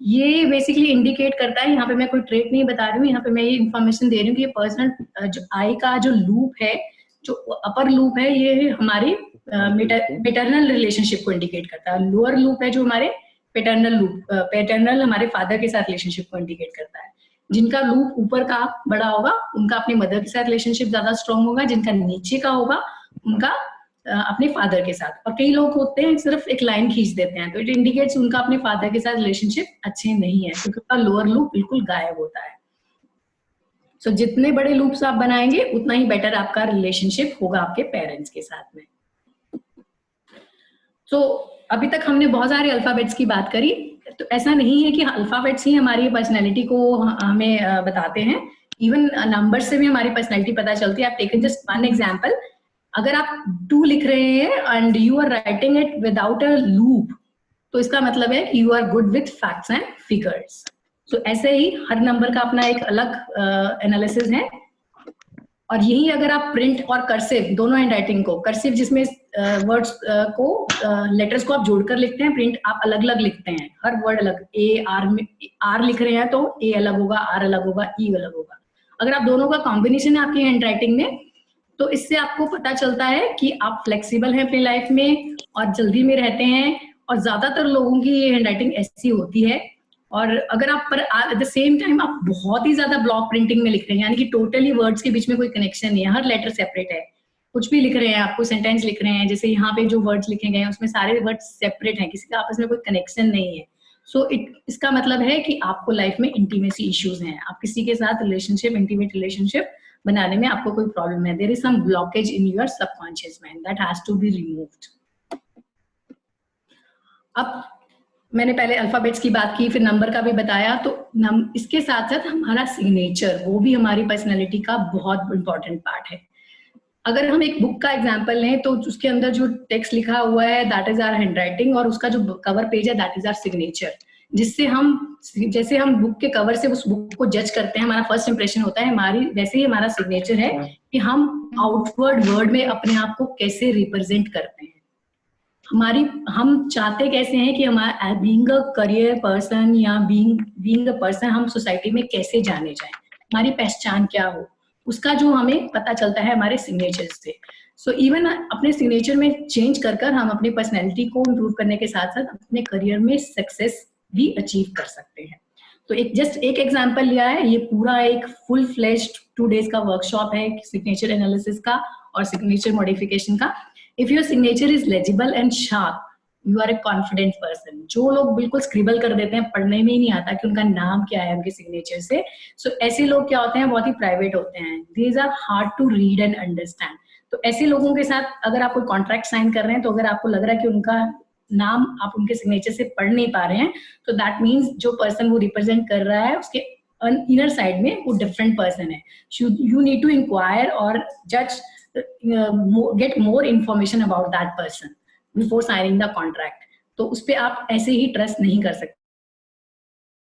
ये बेसिकली इंडिकेट करता है, यहाँ पे मैं कोई ट्रेड नहीं बता रही हूँ, यहाँ पे मैं ये इन्फॉर्मेशन दे रही हूँ कि ये पर्सनल जो आई का जो लूप है, जो अपर लूप है, ये हमारी पैटर्नल रिलेशनशिप को इंडिकेट करता है। लोअर लूप है जो हमारे पैटर्नल हमारे फादर के साथ रिलेशनशिप को इंडिकेट करता है। जिनका लूप ऊपर का बड़ा होगा उनका अपने मदर के साथ रिलेशनशिप ज्यादा स्ट्रॉन्ग होगा, जिनका नीचे का होगा उनका अपने फादर के साथ। और कई लोग होते हैं सिर्फ एक लाइन खींच देते हैं, तो इट इंडिकेट्स उनका अपने फादर के साथ रिलेशनशिप अच्छे नहीं है, क्योंकि उनका लोअर लूप बिल्कुल गायब होता है। सो जितने बड़े लूप्स आप बनाएंगे उतना ही बेटर आपका रिलेशनशिप होगा आपके पेरेंट्स के साथ में। सो अभी तक हमने बहुत सारे अल्फाबेट्स की बात करी, तो ऐसा नहीं है कि अल्फाबेट्स ही हमारी पर्सनैलिटी को हमें बताते हैं, इवन नंबर से भी हमारी पर्सनैलिटी पता चलती है। आप टेकन जस्ट वन एग्जाम्पल, अगर आप 2 लिख रहे हैं and you are writing it without a loop, तो इसका मतलब है कि you are good with facts and figures. So ऐसे ही हर नंबर का अपना एक अलग एनालिसिस है। और यही अगर आप प्रिंट और कर्सिव दोनों हैंड राइटिंग को, कर्सिव जिसमें वर्ड्स को लेटर्स को आप जोड़कर लिखते हैं, प्रिंट आप अलग अलग लिखते हैं, हर वर्ड अलग, ए आर में आर लिख रहे हैं तो ए अलग होगा, आर अलग होगा, ई अलग होगा। अगर आप दोनों का कॉम्बिनेशन है आपकी हैंड राइटिंग में, तो इससे आपको पता चलता है कि आप फ्लेक्सिबल हैं अपनी लाइफ में और जल्दी में रहते हैं। और ज्यादातर लोगों की ये हैंड राइटिंग ऐसी होती है। और अगर आप पर एट द सेम टाइम आप बहुत ही ज्यादा ब्लॉक प्रिंटिंग में लिख रहे हैं, यानी कि टोटली वर्ड्स के बीच में कोई कनेक्शन नहीं है, हर लेटर सेपरेट है, कुछ भी लिख रहे हैं, आपको सेंटेंस लिख रहे हैं, जैसे यहाँ पे जो वर्ड्स लिखे गए हैं उसमें सारे वर्ड्स सेपरेट हैं, किसी का आपस में कोई कनेक्शन नहीं है। सो इसका मतलब है कि आपको लाइफ में इंटीमेसी इश्यूज हैं, आप किसी के साथ रिलेशनशिप, इंटीमेट रिलेशनशिप बनाने में आपको कोई प्रॉब्लम है, there is some blockage in your subconscious mind that has to be removed. अब मैंने पहले अल्फाबेट्स की बात की, फिर नंबर का भी बताया, तो इसके साथ साथ हमारा सिग्नेचर, वो भी हमारी पर्सनैलिटी का बहुत इंपॉर्टेंट पार्ट है। अगर हम एक बुक का एग्जांपल लें तो उसके अंदर जो टेक्स्ट लिखा हुआ है दैट इज आवर हैंडराइटिंग, और उसका जो कवर पेज है दैट इज आवर सिग्नेचर, जिससे हम जैसे हम बुक के कवर से उस बुक को जज करते हैं, हमारा फर्स्ट इंप्रेशन होता है, हमारी वैसे ही हमारा सिग्नेचर है कि हम आउटवर्ड वर्ड में अपने आप को कैसे रिप्रेजेंट करते हैं, हम चाहते कैसे हैं कि हमारा बीइंग अ करियर पर्सन या बीइंग अ पर्सन हम सोसाइटी में कैसे जाने जाएं, हमारी पहचान क्या हो। उसका जो हमें पता चलता है हमारे सिग्नेचर से। सो इवन अपने सिग्नेचर में चेंज कर कर हम अपनी पर्सनैलिटी को इम्प्रूव करने के साथ साथ अपने करियर में सक्सेस भी अचीव कर सकते हैं। तो एक एग्जांपल लिया है, ये पूरा एक फुल फ्लेज्ड 2 days का वर्कशॉप है सिग्नेचर एनालिसिस का और सिग्नेचर मॉडिफिकेशन का। If your signature is legible and sharp, you are a confident person. जो लोग बिल्कुल स्क्रिबल कर देते हैं, पढ़ने में ही नहीं आता कि उनका नाम क्या है उनके सिग्नेचर से, सो ऐसे लोग क्या होते हैं, बहुत ही प्राइवेट होते हैं। These are hard to read and understand. तो ऐसे लोगों के साथ अगर आप कोई कॉन्ट्रैक्ट साइन कर रहे हैं, तो अगर आपको लग रहा है कि उनका नाम आप उनके सिग्नेचर से पढ़ नहीं पा रहे हैं, तो दैट मीन्स जो पर्सन वो रिप्रेजेंट कर रहा है उसके इनर साइड में वो डिफरेंट पर्सन है। यू नीड टू इंक्वायर और जज get more information about that person before signing the contract. तो उस पर आप ऐसे ही ट्रस्ट नहीं कर सकते।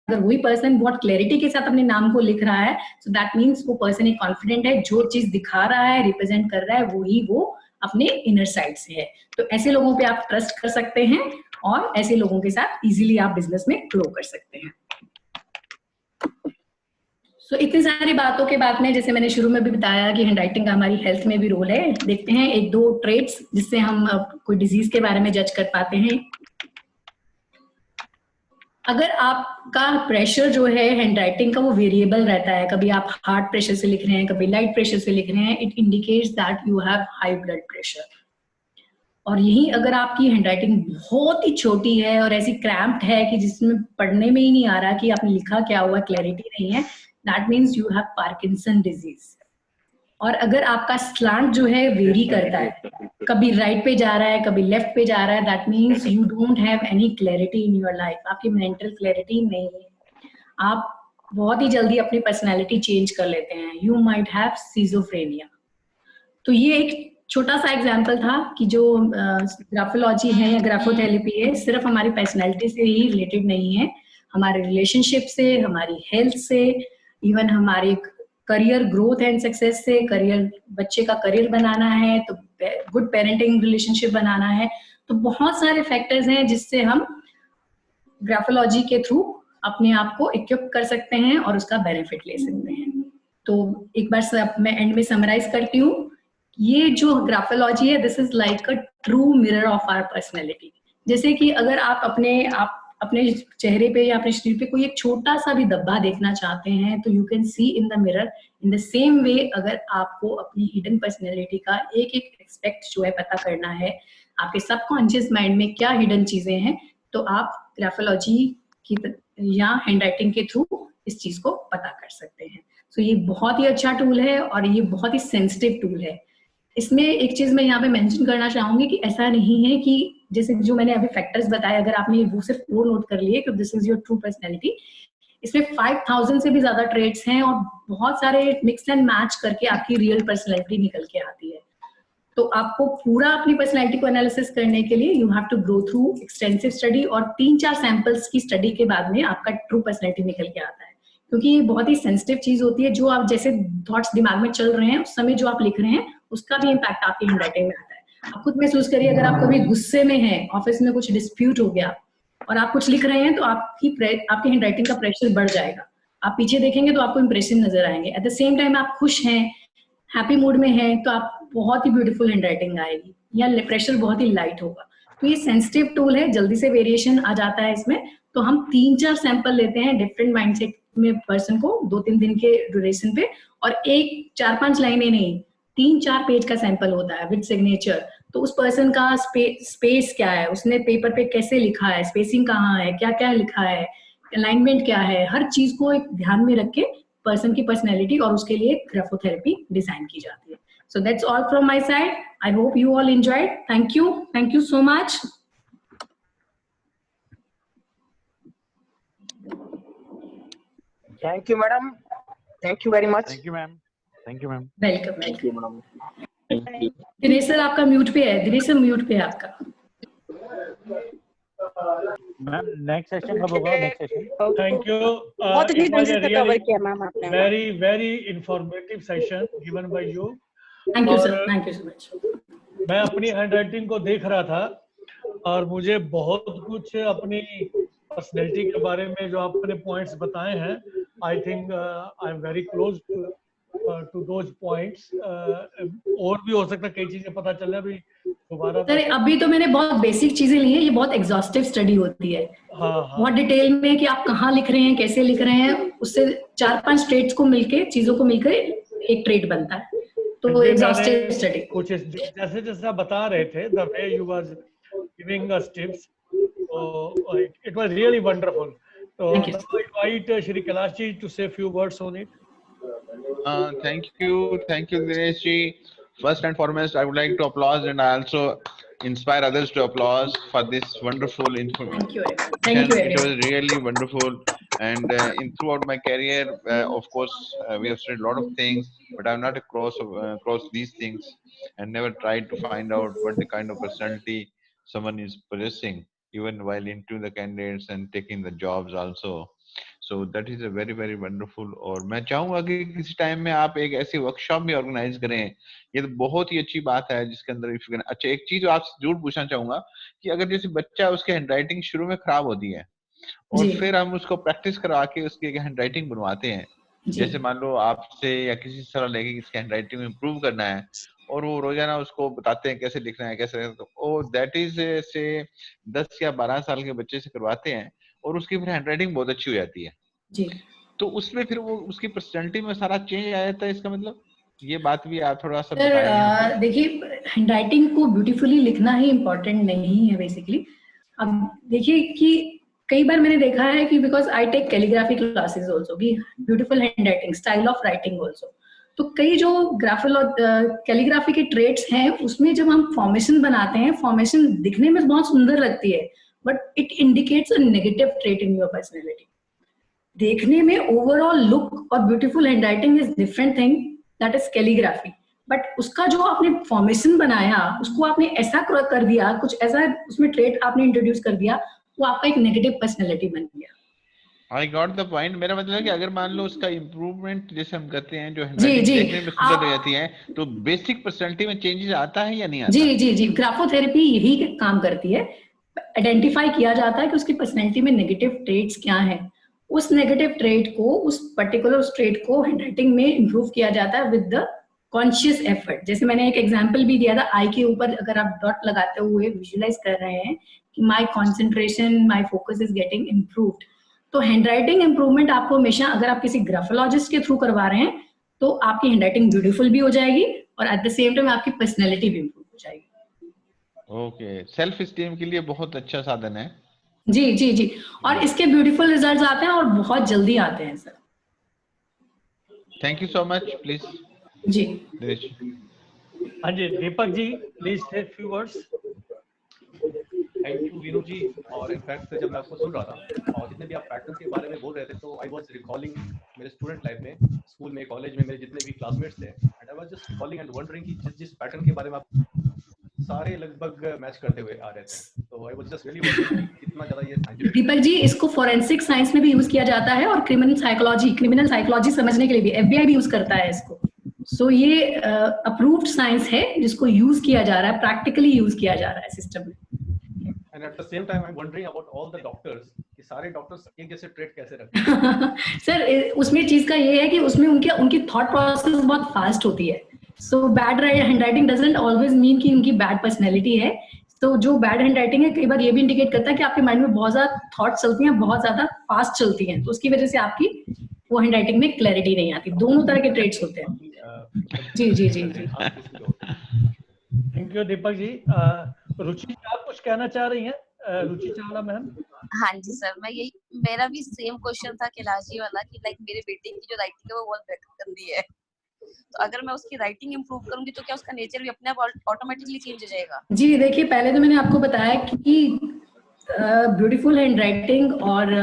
अगर वही पर्सन बहुत क्लैरिटी के साथ अपने नाम को लिख रहा है, सो दैट मीन्स वो पर्सन एक कॉन्फिडेंट है, जो चीज दिखा रहा है, रिप्रेजेंट कर रहा है, वही वो अपने इनर साइड से है। तो ऐसे लोगों पे आप ट्रस्ट कर सकते हैं और ऐसे लोगों के साथ इजीली आप बिजनेस में ग्रो कर सकते हैं। सो इतनी सारी बातों के बाद में, जैसे मैंने शुरू में भी बताया कि हैंडराइटिंग का हमारी हेल्थ में भी रोल है। देखते हैं 1-2 ट्रेट्स जिससे हम कोई डिजीज के बारे में जज कर पाते हैं। अगर आपका प्रेशर जो है हैंडराइटिंग का वो वेरिएबल रहता है, कभी आप हार्ड प्रेशर से लिख रहे हैं, कभी लाइट प्रेशर से लिख रहे हैं, it indicates that you have high blood pressure. और यही अगर आपकी हैंडराइटिंग बहुत ही छोटी है और ऐसी क्रैम्प्ड है कि जिसमें पढ़ने में ही नहीं आ रहा कि आपने लिखा क्या हुआ, क्लैरिटी नहीं है, that means you have Parkinson disease. और अगर आपका स्लांट जो है वेरी करता है, कभी राइट पे जा रहा है, कभी लेफ्ट पे जा रहा है, that means you don't have any clarity in your life. आपकी मेंटल क्लैरिटी नहीं है, आप बहुत ही जल्दी अपनी पर्सनैलिटी चेंज कर लेते हैं। You might have schizophrenia. तो ये एक छोटा सा एग्जाम्पल था कि जो ग्राफोलॉजी है या ग्राफोथेरेपी है, सिर्फ हमारी पर्सनैलिटी से ही रिलेटेड नहीं है, हमारे रिलेशनशिप से, हमारी हेल्थ से, इवन हमारे करियर ग्रोथ एंड सक्सेस से, करियर, बच्चे का करियर बनाना है तो गुड पेरेंटिंग रिलेशनशिप बनाना है, तो बहुत सारे फैक्टर्स हैं जिससे हम ग्राफोलॉजी के थ्रू अपने आप को इक्विप कर सकते हैं और उसका बेनिफिट ले सकते हैं। तो एक बार मैं एंड में समराइज करती हूँ, ये जो ग्राफोलॉजी है, this is like a true mirror of our personality. जैसे कि अगर आप अपने चेहरे पे या अपने शरीर पे कोई एक छोटा सा भी धब्बा देखना चाहते हैं, तो you can see in the mirror. In the same way, अगर आपको अपनी हिडन पर्सनैलिटी का एक एक एस्पेक्ट जो है पता करना है, आपके सबकॉन्शियस माइंड में क्या हिडन चीजें हैं, तो आप ग्राफोलॉजी की या हैंडराइटिंग के थ्रू इस चीज को पता कर सकते हैं। सो ये बहुत ही अच्छा टूल है और ये बहुत ही सेंसिटिव टूल है। इसमें एक चीज मैं यहाँ पे मेंशन करना चाहूंगी कि ऐसा नहीं है कि जैसे जो मैंने अभी फैक्टर्स बताए, अगर आपने वो सिर्फ वो नोट कर लिए कि this is your true personality, इसमें 5000 से भी ज्यादा ट्रेड्स हैं और बहुत सारे मिक्स एंड मैच करके आपकी रियल पर्सनैलिटी निकल के आती है। तो आपको पूरा अपनी पर्सनैलिटी को एनालिसिस करने के लिए you have to go through extensive study, और 3-4 सैंपल्स की स्टडी के बाद में आपका ट्रू पर्सनैलिटी निकल के आता है। क्योंकि ये बहुत ही सेंसिटिव चीज होती है, जो आप जैसे थॉट्स दिमाग में चल रहे हैं उस समय जो आप लिख रहे हैं उसका भी इम्पैक्ट आपकी हैंडराइटिंग में आता है। आप खुद महसूस करिए, अगर आप कभी गुस्से में हैं, ऑफिस में कुछ डिस्प्यूट हो गया और आप कुछ लिख रहे हैं, तो आपकी हैंडराइटिंग का प्रेशर बढ़ जाएगा। आप पीछे देखेंगे तो आपको इंप्रेशन नजर आएंगे। एट द सेम टाइम आप खुश हैं, हैप्पी मूड में हैं, तो आप बहुत ही ब्यूटीफुल हैंडराइटिंग आएगी, या प्रेशर बहुत ही लाइट होगा। तो ये सेंसिटिव टूल है, जल्दी से वेरिएशन आ जाता है इसमें। तो हम 3-4 सैंपल लेते हैं डिफरेंट माइंडसेट में पर्सन को 2-3 दिन के ड्यूरेशन पे, और 1-4-5 लाइनें नहीं, 3-4 पेज का सैंपल होता है विद सिग्नेचर। तो उस पर्सन का स्पेस क्या है, उसने पेपर पे कैसे लिखा है, स्पेसिंग कहाँ है, क्या क्या लिखा है, अलाइनमेंट क्या है, हर चीज को एक ध्यान में रख के पर्सन की पर्सनैलिटी और उसके लिए ग्राफोथेरेपी डिजाइन की जाती है। So that's all from my side. I hope you all enjoyed. Thank you. Thank you so much. Thank you, madam. Thank you very much. Thank you, ma'am. Thank you, ma'am. Welcome. Thank you, madam. Thank you. Dinesh sir आपका mute पे है, Dinesh sir mute पे है आपका। Ma'am next session कब होगा? Next session? Thank you. बहुत अच्छी It ढंग was से a कवर really किया मैम आपने। very informative session given by you. Thank you और sir. Thank you so much. मैं अपनी हैंडराइटिंग को देख रहा था और मुझे बहुत कुछ अपनी पर्सनैलिटी के बारे में जो आपने पॉइंट्स बताए हैं, I think I am very close to those points. और भी हो सकता है कई चीजें पता चल जाए अभी दोबारा। सर अभी तो मैंने बहुत बेसिक चीजें ली हैं, ये बहुत एग्जॉस्टिव स्टडी होती है। हाँ, बहुत डिटेल में कि आप कहाँ लिख रहे हैं, कैसे लिख रहे हैं, उससे 4-5 ट्रेड्स को मिलके, चीजों को मिलकर एक ट्रेड बनता है। तो एग्जॉस्टिव स्टडी कुछ जैसे जैसे आप बता रहे थे, the way you was giving us tips, so it was really wonderful. So now I invite Shri Kailash ji to say a few words on it. Thank you, Dinesh ji. First and foremost, I would like to applaud, and I also inspire others to applaud for this wonderful information. Thank you. It was really wonderful. And throughout my career, of course, we have studied a lot of things, but I'm not across these things, and never tried to find out what the kind of personality someone is possessing, even while interviewing the candidates and taking the jobs also. So that is a very very wonderful. और मैं चाहूँगा कि किसी time में आप एक ऐसी workshop भी ऑर्गेनाइज करें, ये तो बहुत ही अच्छी बात है, जिसके अंदर अच्छा एक चीज आपसे जरूर पूछना चाहूंगा कि अगर जैसे बच्चा उसके हैंडराइटिंग शुरू में खराब होती है और फिर हम उसको प्रैक्टिस करवा के उसकी हैंडराइटिंग बनवाते हैं, जैसे मान लो आपसे या किसी से सलाह लेके इसकी हैंडराइटिंग इंप्रूव करना है और वो रोजाना उसको बताते हैं कैसे लिखना है कैसे, तो दैट इज से 10 या 12 साल के बच्चे से करवाते हैं और उसकी फिर हैंडराइटिंग बहुत अच्छी हो जाती है जी। तो उसमें फिर वो उसकी पर्सनैलिटी में सारा चेंज आ जाता है। इसका मतलब ये बात भी आप थोड़ा सा बताएं। देखिए हैंडराइटिंग को ब्यूटीफुली लिखना ही इम्पोर्टेंट नहीं है बेसिकली। अब देखिए कि कई बार मैंने देखा है कि because I take calligraphy classes also, कि beautiful handwriting, style of writing also, तो कई जो कैलीग्राफी के ट्रेट्स हैं उसमें जब हम फॉर्मेशन बनाते हैं, फॉर्मेशन दिखने में बहुत सुंदर लगती है but it indicates a negative trait in your personality. देखने में ओवरऑल लुक और beautiful handwriting is different thing, that is calligraphy, but उसका जो आपने फॉर्मेशन बनाया उसको आपने ऐसा कर दिया, कुछ ऐसा उसमें ट्रेट आपने इंट्रोड्यूस कर दिया, वो आपका एक नेगेटिव पर्सनैलिटी बन गया। I got the point। मेरा मतलब है कि अगर मान लो उसका इम्प्रूवमेंट जैसे हम करते हैं जो देखने में सुंदर हो जाती है, तो बेसिक पर्सनैलिटी में चेंजेस आता है या नहीं आता? जी। ग्राफोथेरेपी यही काम करती है, आइडेंटिफाई किया जाता है कि उसकी पर्सनैलिटी में नेगेटिव ट्रेट्स क्या हैं, उस नेगेटिव ट्रेट को, उस पर्टिकुलर ट्रेट को हैंडराइटिंग में इंप्रूव किया जाता है विद द कॉन्शियस एफर्ट। जैसे मैंने एक एग्जांपल भी दिया था, आई के ऊपर अगर आप डॉट लगाते हुए विजुअलाइज कर रहे हैं कि my concentration, my focus is getting improved, तो हैंडराइटिंग इंप्रूवमेंट आपको हमेशा, अगर आप किसी ग्राफोलॉजिस्ट के थ्रू करवा रहे हैं तो आपकी हैंडराइटिंग ब्यूटीफुल भी हो जाएगी और एट द सेम टाइम आपकी पर्सनैलिटी भी इंप्रूव हो जाएगी। ओके, सेल्फ एस्टीम के लिए बहुत अच्छा साधन है। जी। और इसके ब्यूटीफुल रिजल्ट्स आते हैं और बहुत जल्दी आते हैं sir. Thank you so much. Please जी। हाँ जी, Deepak ji please say few words. Thank you Veenu ji. और इनफैक्ट जब मैं आपको सुन रहा था और जितने भी आप पैटर्न के बारे में बोल रहे थे, तो आई वाज रिकॉलिंग मेरे स्टूडेंट लाइफ में, स्कूल में, कॉलेज में मेरे जितने भी क्लासमेट्स थे, and I was just recalling and wondering कि जिस पैटर्न के बारे में आप सारे लगभग मैच करते हुए आ रहे थे, तो I was just really wondering कितना ज्यादा ये साइंटिफिक। दीपक जी, इसको फोरेंसिक साइंस में भी यूज किया जाता है और क्रिमिनल साइकोलॉजी समझने के लिए भी एफबीआई भी यूज करता है इसको। सो ये अप्रूव्ड साइंस है जिसको यूज किया जा रहा है, प्रैक्टिकली यूज किया जा रहा है सिस्टम में। And at the same time, I'm wondering about all the doctors कि सारे डॉक्टर्स एक जैसे ट्रेट कैसे रखते हैं? सर उसमें चीज का ये है कि उसमें उनकी थॉट प्रोसेस बहुत फास्ट होती है। So bad handwriting doesn't always mean कि उनकी बैड पर्सनैलिटी है। तो जो बैड हैंडराइटिंग है कई बार ये भी इंडिकेट करता है कि आपके माइंड में बहुत ज्यादा थॉट्स चलती हैं, बहुत ज्यादा फास्ट चलती हैं, तो उसकी वजह से आपकी वो हैंडराइटिंग में क्लैरिटी नहीं आती। दोनों तरह के ट्रेट्स होते हैं। जी। Thank you Deepak ji. रुचि, आप कुछ कहना चाह रही हैं? रुचि चावला मैम। हाँ जी सर, मेरा भी सेम क्वेश्चन था कैलाश जी वाला कि लाइक मेरे बेटे की जो राइटिंग है वो बहुत गंदी है, तो अगर मैं उसकी राइटिंग इंप्रूव करूंगी तो क्या उसका नेचर भी अपने आप ऑटोमेटिकली चेंज हो जाएगा? जी देखिए, पहले तो मैंने आपको बताया कि ब्यूटीफुल हैंडराइटिंग और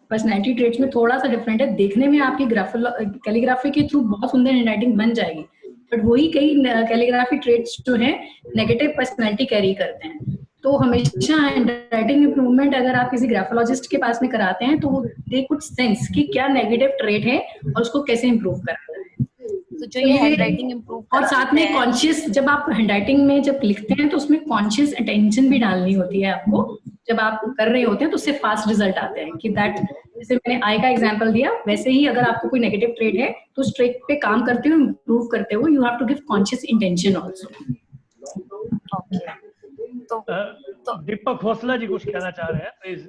पर्सनैलिटी ट्रेट्स में थोड़ा सा डिफरेंट है। देखने में आपकी कैलीग्राफी के थ्रू बहुत सुंदर हैंडराइटिंग बन जाएगी, बट वही कई कैलीग्राफी ट्रेट्स जो हैं नेगेटिव पर्सनैलिटी कैरी करते हैं। तो हमेशा हैंडराइटिंग इंप्रूवमेंट अगर आप किसी ग्राफोलॉजिस्ट के पास में कराते हैं तो दे कुड सेंस कि क्या नेगेटिव ट्रेट है और उसको कैसे इंप्रूव करना है। तो जो ये हैंडराइटिंग इंप्रूव और साथ में कॉन्शियस, जब आप हैंडराइटिंग में जब लिखते हैं तो उसमें कॉन्शियस अटेंशन भी डालनी होती है आपको। जब आप कर रहे होते हैं तो उससे फास्ट रिजल्ट आते हैं कि दैट जैसे मैंने आई का एग्जांपल दिया, वैसे ही अगर आपको कोई नेगेटिव ट्रेड है तो उस ट्रेड पे काम करते हुए, इम्प्रूव करते हुए, you have to give conscious intention also. तो दीपक खोसला जी कुछ कहना चाह रहे हैं, प्लीज।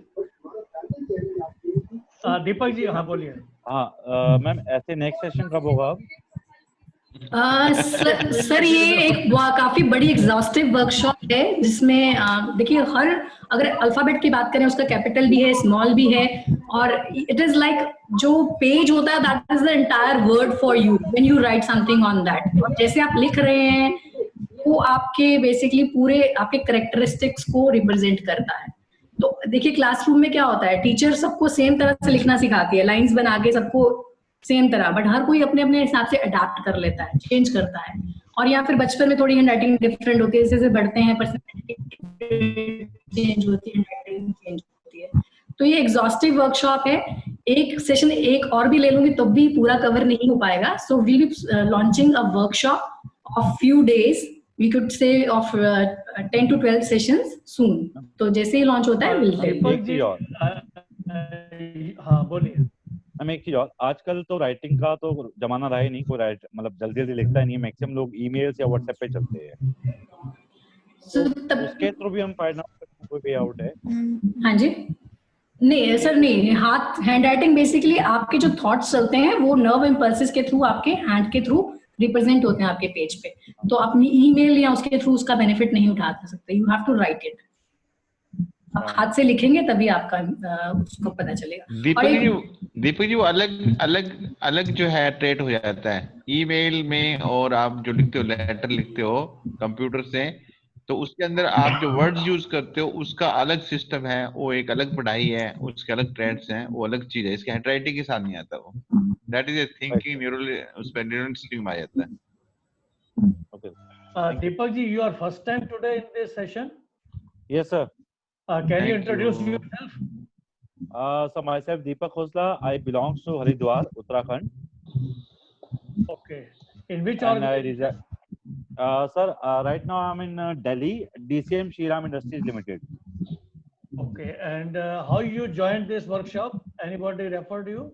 दीपक जी, हाँ बोलिए। हाँ मैम, ऐसे नेक्स्ट सेशन कब होगा? सर ये एक काफी बड़ी एग्जॉस्टिव वर्कशॉप है जिसमें देखिए हर, अगर अल्फाबेट की बात करें उसका कैपिटल भी है, स्मॉल भी है, और इट इज लाइक जो पेज होता है that is the entire word for you when you right something on that. और जैसे आप लिख रहे हैं वो आपके बेसिकली पूरे आपके कैरेक्टरिस्टिक्स को रिप्रेजेंट करता है। तो देखिए क्लासरूम में क्या होता है, टीचर सबको सेम तरह से लिखना सिखाती है, लाइंस बना के सबको सेम तरह, बट हर कोई अपने अपने हिसाब से अडाप्ट कर लेता है, चेंज करता है। और या फिर बचपन में थोड़ी हैंडराइटिंग डिफरेंट होती है, जैसे जैसे बढ़ते हैं पर्सनैलिटी चेंज होती है, हैंडराइटिंग चेंज होती है। तो ये एग्जॉस्टिव वर्कशॉप है, एक सेशन एक और भी ले लूंगी तब भी पूरा कवर नहीं हो पाएगा। So we will be launching a workshop of few days, we could say of 10 to 12 sessions soon. तो जैसे ही लॉन्च होता है हाँ बोलिए। हम एक चीज और, आजकल तो राइटिंग का तो जमाना रहा ही नहीं, कोई राइट मतलब जल्दी जल्दी लिखता ही नहीं, मैक्सिमम लोग ईमेल्स या व्हाट्सएप पे चलते हैं। तो उसके थ्रू भी हम फाइंड आउट करते हैं कोई वे आउट है? हाँ जी, नहीं सर नहीं, हाथ हैंडराइटिंग बेसिकली आपके जो थॉट्स चलते हैं वो नर्व इम्पल्सेस के थ्रू, आपके हैंड के थ्रू रिप्रेजेंट होते हैं आपके पेज पे। तो अपनी ईमेल या उसके थ्रू उसका बेनिफिट नहीं उठा सकते, you have to write it. आप हाथ से लिखेंगे तभी आपका उसको पता चलेगा। दीपक जी वो अलग जो है ट्रेड हो जाता है ईमेल में, और आप जो लिखते हो लेटर लिखते हो कंप्यूटर से, तो उसके अंदर आप जो वर्ड्स यूज करते हो उसका अलग सिस्टम है, वो एक अलग पढ़ाई है, उसके अलग ट्रेड्स हैं, वो अलग चीज है, इसके हैंडराइटिंग के साथ नहीं आता वो। That is a thinking neural, उस पर न्यूरल सिस्टम आ जाता है। Okay Deepak ji, you are first time today in this session? Yes sir. Can you introduce yourself? So myself Deepak Khosla, I belongs to Haridwar, Uttarakhand. Okay. In which and organization? Sir, right now I'm in Delhi, DCM Shriram Industries Limited. Okay. And how you joined this workshop? Anybody referred you?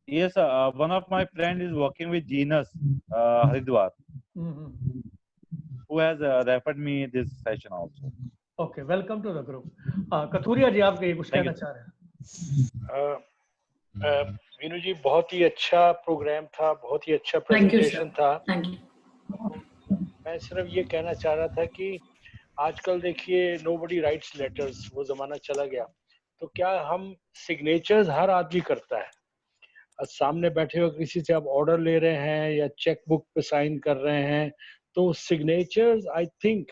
Yes, one of my friend is working with Genus, Haridwar, who has referred me this session also. Okay, welcome to the group. Kathuria ji, आप कुछ कहना चाह रहे हैं? वीनू जी, बहुत ही अच्छा programme था, बहुत ही अच्छा प्रेजेंटेशन था। मैं सिर्फ ये कहना चाह रहा था कि आजकल देखिए nobody writes letters, वो जमाना चला गया। तो क्या हम सिग्नेचर्स हर आदमी करता है, सामने बैठे हुए किसी से आप ऑर्डर ले रहे हैं या चेक बुक पे साइन कर रहे हैं, तो सिग्नेचर्स आई थिंक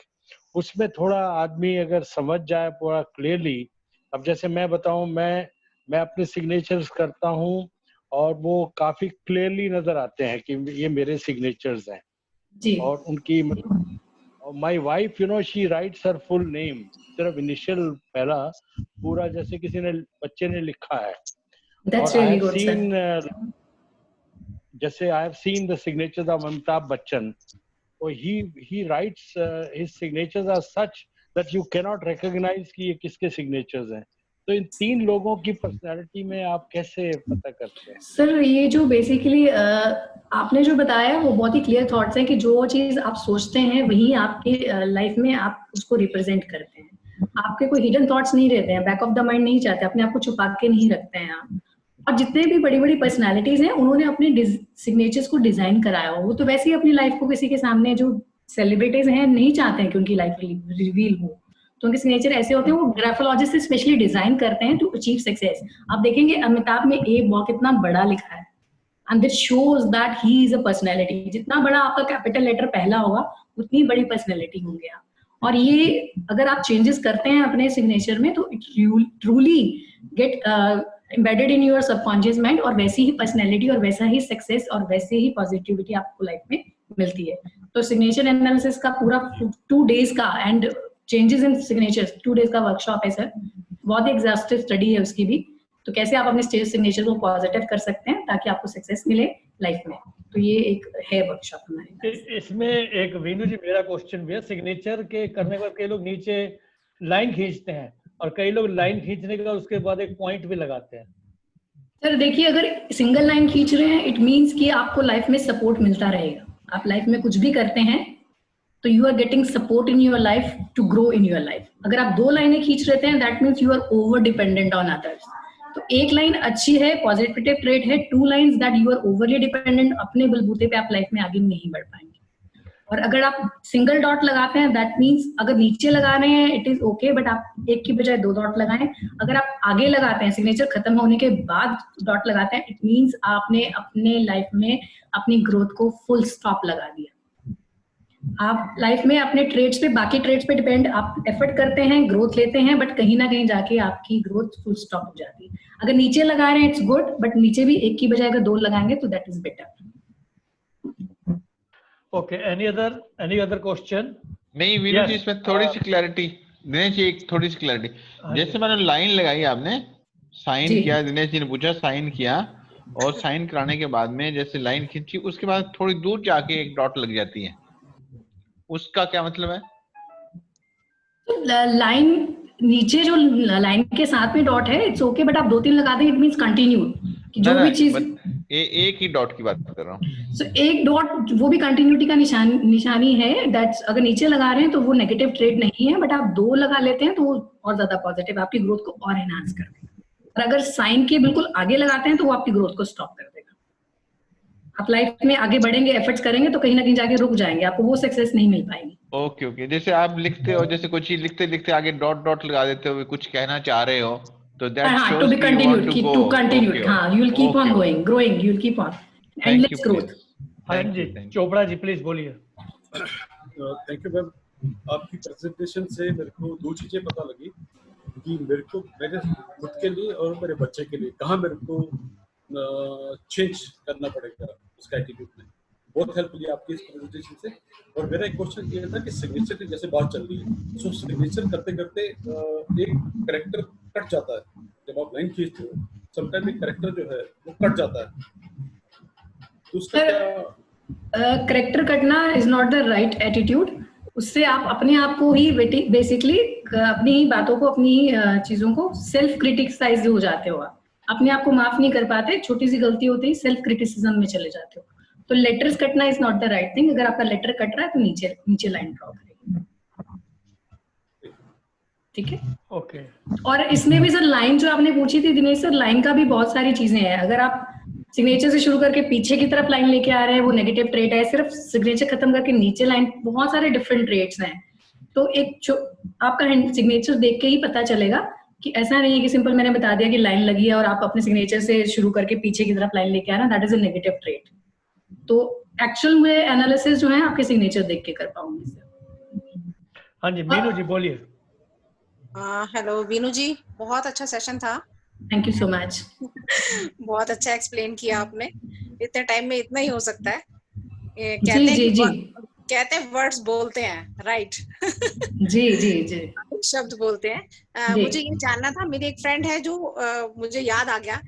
उसमें थोड़ा आदमी अगर समझ जाए पूरा क्लियरली। अब जैसे मैं बताऊं, मैं अपने सिग्नेचर्स करता हूं और वो काफी क्लियरली नजर आते हैं कि ये मेरे सिग्नेचर्स हैं जी। और उनकी my wife you know she writes her full name, सिर्फ इनिशियल पहला पूरा जैसे किसी ने बच्चे ने लिखा है। That's और really I have good, seen जैसे I have seen the signatures of Amitabh Bachchan. So he writes his signatures are such that you cannot recognize कि ये किसके signatures हैं। तो इन तीन लोगों की पर्सनालिटी में आप कैसे पता करते हैं? सर ये जो बेसिकली आपने जो बताया वो बहुत ही क्लियर थॉट्स हैं कि जो चीज आप सोचते हैं वही आपके लाइफ में आप उसको रिप्रेजेंट करते हैं। आपके कोई हिडन थॉट्स नहीं रहते हैं, बैक ऑफ द माइंड नहीं चाहते, अपने आप को छुपा के नहीं रखते हैं आप। और जितने भी बड़ी बड़ी पर्सनालिटीज हैं उन्होंने अपने सिग्नेचर्स को डिजाइन कराया हो, वो तो वैसे ही अपनी लाइफ को किसी के सामने, जो सेलिब्रिटीज हैं नहीं चाहते हैं कि उनकी लाइफ रिवील हो, तो उनके सिग्नेचर ऐसे होते हैं, वो ग्राफोलॉजिस्ट स्पेशली डिजाइन करते हैं टू अचीव सक्सेस। आप देखेंगे अमिताभ में ए बहुत कितना बड़ा लिखा है, and this shows that he is a personality. जितना बड़ा आपका कैपिटल लेटर पहला होगा उतनी बड़ी पर्सनैलिटी होंगे आप। और ये अगर आप चेंजेस करते हैं अपने सिग्नेचर में तो it truly get embedded in your subconscious mind, और वैसी ही पर्सनैलिटी और वैसा ही सक्सेस और वैसे ही पॉजिटिविटी आपको लाइफ में मिलती है। तो सिग्नेचर एनालिसिस का पूरा 2 days का and changes in signatures 2 days का वर्कशॉप है सर, बहुत एग्जॉस्टिव स्टडी है उसकी भी। तो कैसे आप अपने सिग्नेचर को पॉजिटिव कर सकते हैं ताकि आपको सक्सेस मिले लाइफ में, तो ये एक है वर्कशॉप हमारे। इसमें एक वीनू जी मेरा क्वेश्चन भी है, सिग्नेचर के करने के बाद कई लोग नीचे लाइन खींचते हैं और कई लोग लाइन खींचने के बाद उसके बाद एक पॉइंट भी लगाते हैं, सर देखिए, अगर सिंगल लाइन खींच रहे हैं, इट मीन्स कि आपको लाइफ में सपोर्ट मिलता रहेगा। आप लाइफ में कुछ भी करते हैं तो you are getting support in your life to grow in your life. अगर आप 2 लाइनें खींच रहे हैं, that means you are over dependent on others. तो 1 लाइन अच्छी है, पॉजिटिव ट्रेट है, 2 lines that you are overly dependent, अपने बलबूते पे आप लाइफ में आगे नहीं बढ़ पाएंगे। और अगर आप सिंगल डॉट लगाते हैं, दैट मीन्स अगर नीचे लगा रहे हैं इट इज ओके, बट आप 1 की बजाय 2 डॉट लगाएं। अगर आप आगे लगाते हैं, सिग्नेचर खत्म होने के बाद डॉट लगाते हैं, इट मीन्स आपने अपने लाइफ में अपनी ग्रोथ को फुल स्टॉप लगा दिया। आप लाइफ में अपने ट्रेड्स पे, बाकी ट्रेड्स पे डिपेंड, आप एफर्ट करते हैं, ग्रोथ लेते हैं, बट कहीं ना कहीं जाके आपकी ग्रोथ फुल स्टॉप हो जाती है। अगर नीचे लगा रहे हैं इट्स गुड, बट नीचे भी 1 की बजाय अगर 2 लगाएंगे तो that is better. Okay, any other question? नहीं वीनू जी, इसमें थोड़ी सी क्लैरिटी दिनेश जी, एक थोड़ी सी क्लैरिटी। जैसे मैंने लाइन लगाई, आपने साइन किया, दिनेश जी ने पूछा साइन किया, और साइन कराने के बाद में जैसे लाइन खींची, उसके बाद थोड़ी दूर जाके एक डॉट लग जाती है, उसका क्या मतलब है? लाइन नीचे जो लाइन के साथ में डॉट है इट्स ओके, बट आप 2-3 लगा दें, इट मींस कंटिन्यू, कि जो भी चीज एक ही डॉट की बात कर रहा हूँ। सो एक डॉट वो भी कंटिन्यूटी का निशानी है। दैट्स, अगर नीचे लगा रहे हैं तो वो नेगेटिव ट्रेड नहीं है, बट आप 2 लगा लेते हैं तो वो और ज्यादा पॉजिटिव, आपकी ग्रोथ को और एनहांस कर देगा। और अगर साइन के बिल्कुल आगे लगाते हैं तो वो आपकी ग्रोथ को स्टॉप कर देगा। आप लाइफ में आगे बढ़ेंगे, एफर्ट्स करेंगे तो कहीं ना कहीं जाके रुक जाएंगे, आपको वो सक्सेस नहीं मिल पाएगी। ओके ओके, जैसे आप लिखते हो, जैसे कोई चीज लिखते लिखते आगे डॉट डॉट लगा देते हो, कुछ कहना चाह रहे हो, तो that shows to be continued, to continue, हां, you will keep on going, growing, you will keep on endless growth. हाँ जी, चोपड़ा जी प्लीज बोलिए। Thank you ma'am. आपकी प्रेजेंटेशन से मेरे को 2 चीजें पता लगी कि मेरे को मेरे खुद के लिए और मेरे बच्चे के लिए कहाँ मेरे को चेंज करना पड़ेगा उसका एटीट्यूड में। बहुत हेल्प मिली आपकी इस प्रेजेंटेशन से। और मेरा एक क्वेश्चन ये था कि सिग्नेचर की जैसे बात चल रही है, सो सिग्नेचर करते करते एक कैरेक्टर कट जाता है। जब आप लाइन खींचते हो समटाइम एक कैरेक्टर जो है वो कट जाता है, तो उसका क्या? कैरेक्टर कटना is not the right attitude. उससे आप अपने आप को ही बेसिकली अपनी ही बातों को, अपनी ही चीजों को सेल्फ क्रिटिसाइज हो जाते हो। आप अपने आप को माफ नहीं कर पाते, छोटी सी गलती होती है सेल्फ क्रिटिसिज्म में चले जाते हो। तो लेटर्स कटना is not the right thing. अगर आपका लेटर कट रहा है तो नीचे लाइन ड्रॉ करें, ठीक है? ओके। और इसमें भी सर लाइन जो आपने पूछी थी दिनेश सर, लाइन का भी बहुत सारी चीजें हैं। अगर आप सिग्नेचर से शुरू करके पीछे की तरफ लाइन लेके आ रहे हैं वो नेगेटिव ट्रेट है, सिर्फ सिग्नेचर खत्म करके नीचे लाइन, बहुत सारे डिफरेंट ट्रेट्स हैं। तो एक आपका सिग्नेचर देख के ही पता चलेगा कि ऐसा नहीं है कि सिंपल मैंने बता दिया कि लाइन लगी है और आप अपने सिग्नेचर से शुरू करके पीछे की तरफ लाइन लेके आ रहे हैं, that is a negative trait. तो एक्चुअल में एनालिसिस जो है आपके सिग्नेचर देख के कर पाऊंगी सर। हाँ जी, मीनू जी बोलिए। हेलो वीनू जी, बहुत अच्छा सेशन था। Thank you so much. बहुत अच्छा एक्सप्लेन किया आपने। इतने टाइम में इतना ही हो सकता है। कहते हैं वर्ड्स बोलते हैं, राइट? जी जी जी, शब्द बोलते हैं। मुझे ये जानना था, मेरी एक फ्रेंड है जो मुझे याद आ गया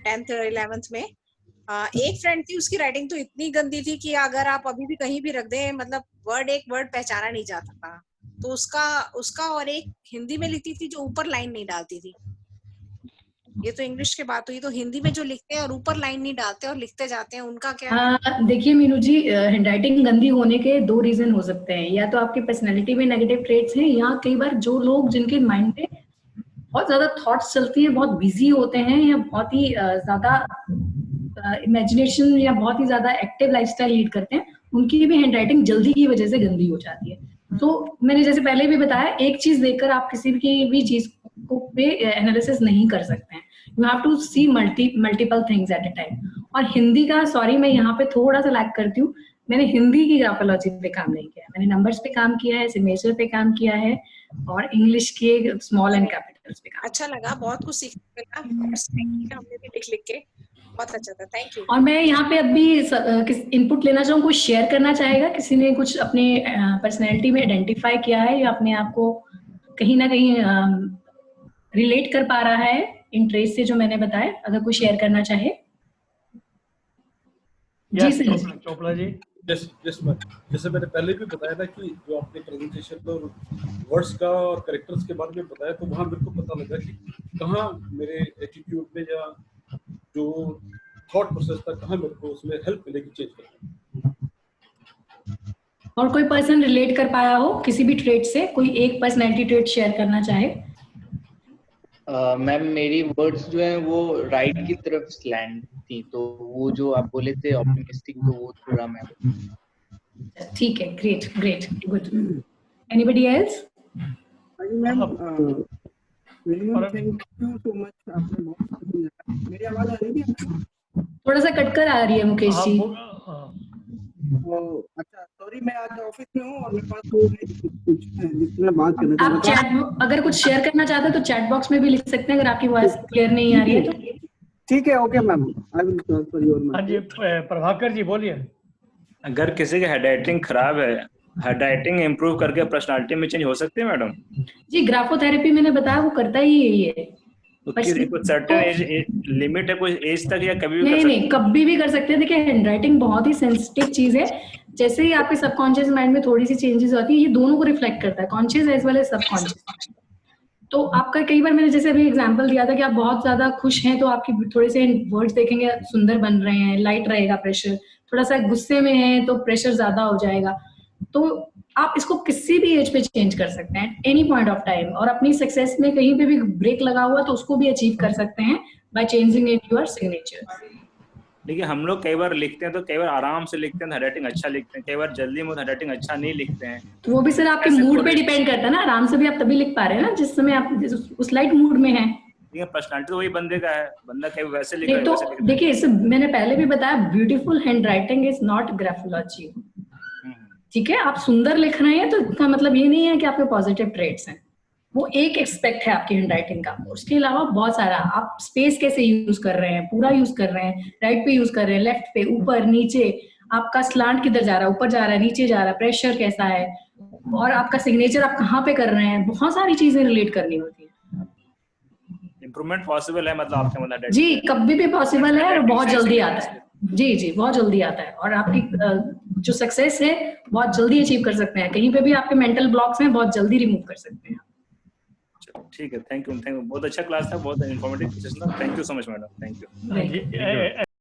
10th 11th में। एक फ्रेंड थी, उसकी राइटिंग तो इतनी गंदी थी कि अगर आप अभी भी कहीं भी रख दें, मतलब एक वर्ड पहचाना नहीं जाता था। तो उसका और एक हिंदी में लिखती थी जो ऊपर लाइन नहीं डालती थी। ये तो इंग्लिश की बात हुई, तो हिंदी में जो लिखते हैं और ऊपर लाइन नहीं डालते और लिखते जाते हैं, उनका क्या? देखिए मीनू जी, हैंडराइटिंग गंदी होने के 2 रीजन हो सकते हैं। या तो आपकी पर्सनैलिटी में नेगेटिव ट्रेट्स हैं, या कई बार जो लोग जिनके माइंड पे बहुत ज्यादा थॉट्स चलती हैं, बहुत बिजी होते हैं, या बहुत ही ज्यादा इमेजिनेशन या बहुत ही ज्यादा एक्टिव लाइफस्टाइल लीड करते हैं, उनकी भी हैंडराइटिंग जल्दी की वजह से गंदी हो जाती है। तो मैंने जैसे पहले भी बताया, एक चीज देखकर आप किसी भी चीज को पे एनालिसिस नहीं कर सकते हैं। You have to see multiple things at a time. और हिंदी का, सॉरी मैं यहाँ पे थोड़ा सा लैग करती हूँ, मैंने हिंदी की ग्राफोलॉजी पे काम नहीं किया। मैंने नंबर्स पे काम किया है, सिग्नेचर पे काम किया है, और इंग्लिश के स्मॉल एंड कैपिटल्स पे काम। अच्छा लगा, बहुत कुछ सीखने मिला, हमने भी लिख के बहुत अच्छा था। Thank you. और मैं यहाँ पे अभी इनपुट लेना चाहूँ, कुछ शेयर करना चाहेगा? किसी ने कुछ अपने पर्सनैलिटी में आइडेंटिफाई किया है या अपने आप को कहीं ना कहीं रिलेट कर पा रहा है इन ट्रेस से जो मैंने बताया? अगर कोई शेयर करना चाहे। जी सर चोपड़ा जी। जैसे मैंने पहले भी बताया ना कि जो आपने प्रेजेंटेशन में वर्ड्स का और कैरेक्टर्स के बारे में बताया, तो वहाँ मेरे को पता लगा कि कहाँ मेरे एटीट्यूड में या जो थॉट प्रोसेस था, कहाँ मेरे को उसमें हेल्प मिलेगी चेंज करने। और कोई पर्सन रिलेट कर पाया हो किसी भी ट्रेट से, कोई एक पर्सनैलिटी ट्रेट शेयर करना चाहे? मैम मेरी वर्ड्स जो है वो राइट की तरफ स्लैंट थी, तो वो जो आप बोले थे ऑप्टिमिस्टिक, तो वो थोड़ा मैम। ठीक है, great great good. Anybody else? Ma'am thank you so much, आपने बहुत मेरी आवाज आ रही है? थोड़ा सा कटकर आ रही है मुकेश जी। अच्छा सॉरी, मैं आज ऑफिस में हूँ और मेरे पास जिसमें बात करना आप चैट अगर कुछ शेयर करना चाहते हैं तो चैट बॉक्स में भी लिख सकते हैं अगर आपकी वॉइस क्लियर नहीं आ रही है तो। ठीक है, okay ma'am, I will transfer your ma'am. हाँ जी, प्रभाकर जी बोलिए। अगर किसी की हेडराइटिंग खराब है, हेडराइटिंग इंप्रूव करके पर्सनालिटी में चेंज हो सकती है मैडम? जी, ग्राफोथेरेपी मैंने बताया वो करता ही यही है। कुछ सर्टेन एज लिमिट है, कोई एज तक, या कभी भी नहीं कभी भी कर सकते हैं। देखिए हैंडराइटिंग बहुत ही सेंसिटिव चीज है। जैसे ही आपके सबकॉन्शियस माइंड में थोड़ी सी चेंजेस होती है, ये दोनों को रिफ्लेक्ट करता है, conscious as well as subconscious. तो आपका कई बार मैंने जैसे अभी एग्जांपल दिया था कि आप बहुत ज्यादा खुश हैं तो आपकी थोड़े से वर्ड्स देखेंगे सुंदर बन रहे हैं, लाइट रहेगा प्रेशर। थोड़ा सा गुस्से में है तो प्रेशर ज्यादा हो जाएगा। तो आप इसको किसी भी एज पे चेंज कर सकते हैं, एनी पॉइंट ऑफ टाइम। और अपनी सक्सेस में कहीं पे भी ब्रेक लगा हुआ तो उसको भी अचीव कर सकते हैं by changing in your signature. देखिए हम लोग कई बार लिखते हैं तो कई बार आराम से लिखते हैं, हैंडराइटिंग अच्छा लिखते हैं, कई बार जल्दी में हैंडराइटिंग अच्छा नहीं लिखते हैं। तो वो भी सर आपके मूड पे डिपेंड करता है ना। आराम से भी आप तभी लिख पा रहे हैं ना जिस समय आप उस लाइट मूड में हैं। पर्सनालिटी तो वही बंदे का है, बंदा कहीं वैसे लिख रहा है, तो देखिए इसे मैंने पहले भी बताया, beautiful handwriting is not graphology. ठीक है, आप सुंदर लिख रहे हैं तो इसका मतलब ये नहीं है कि आपके पॉजिटिव ट्रेट्स हैं। वो एक एस्पेक्ट है आपकी हैंडराइटिंग का। उसके अलावा बहुत सारा, आप स्पेस कैसे यूज कर रहे हैं, पूरा यूज कर रहे हैं, राइट पे यूज कर रहे हैं, लेफ्ट पे, ऊपर नीचे, आपका स्लांट किधर जा रहा है, ऊपर जा रहा है, नीचे जा रहा है, प्रेशर कैसा है, और आपका सिग्नेचर आप कहाँ पे कर रहे हैं। बहुत सारी चीजें रिलेट करनी होती है। इंप्रूवमेंट पॉसिबल है मतलब आपके मतलब? जी, कभी भी पॉसिबल है और बहुत जल्दी आता है। जी बहुत जल्दी आता है और आपकी जो सक्सेस है बहुत जल्दी अचीव कर सकते हैं। कहीं पे भी आपके मेंटल ब्लॉक्स हैं बहुत जल्दी रिमूव कर सकते हैं। ठीक है, थैंक यू बहुत अच्छा क्लास था, बहुत informative. Thank you so much madam, thank you.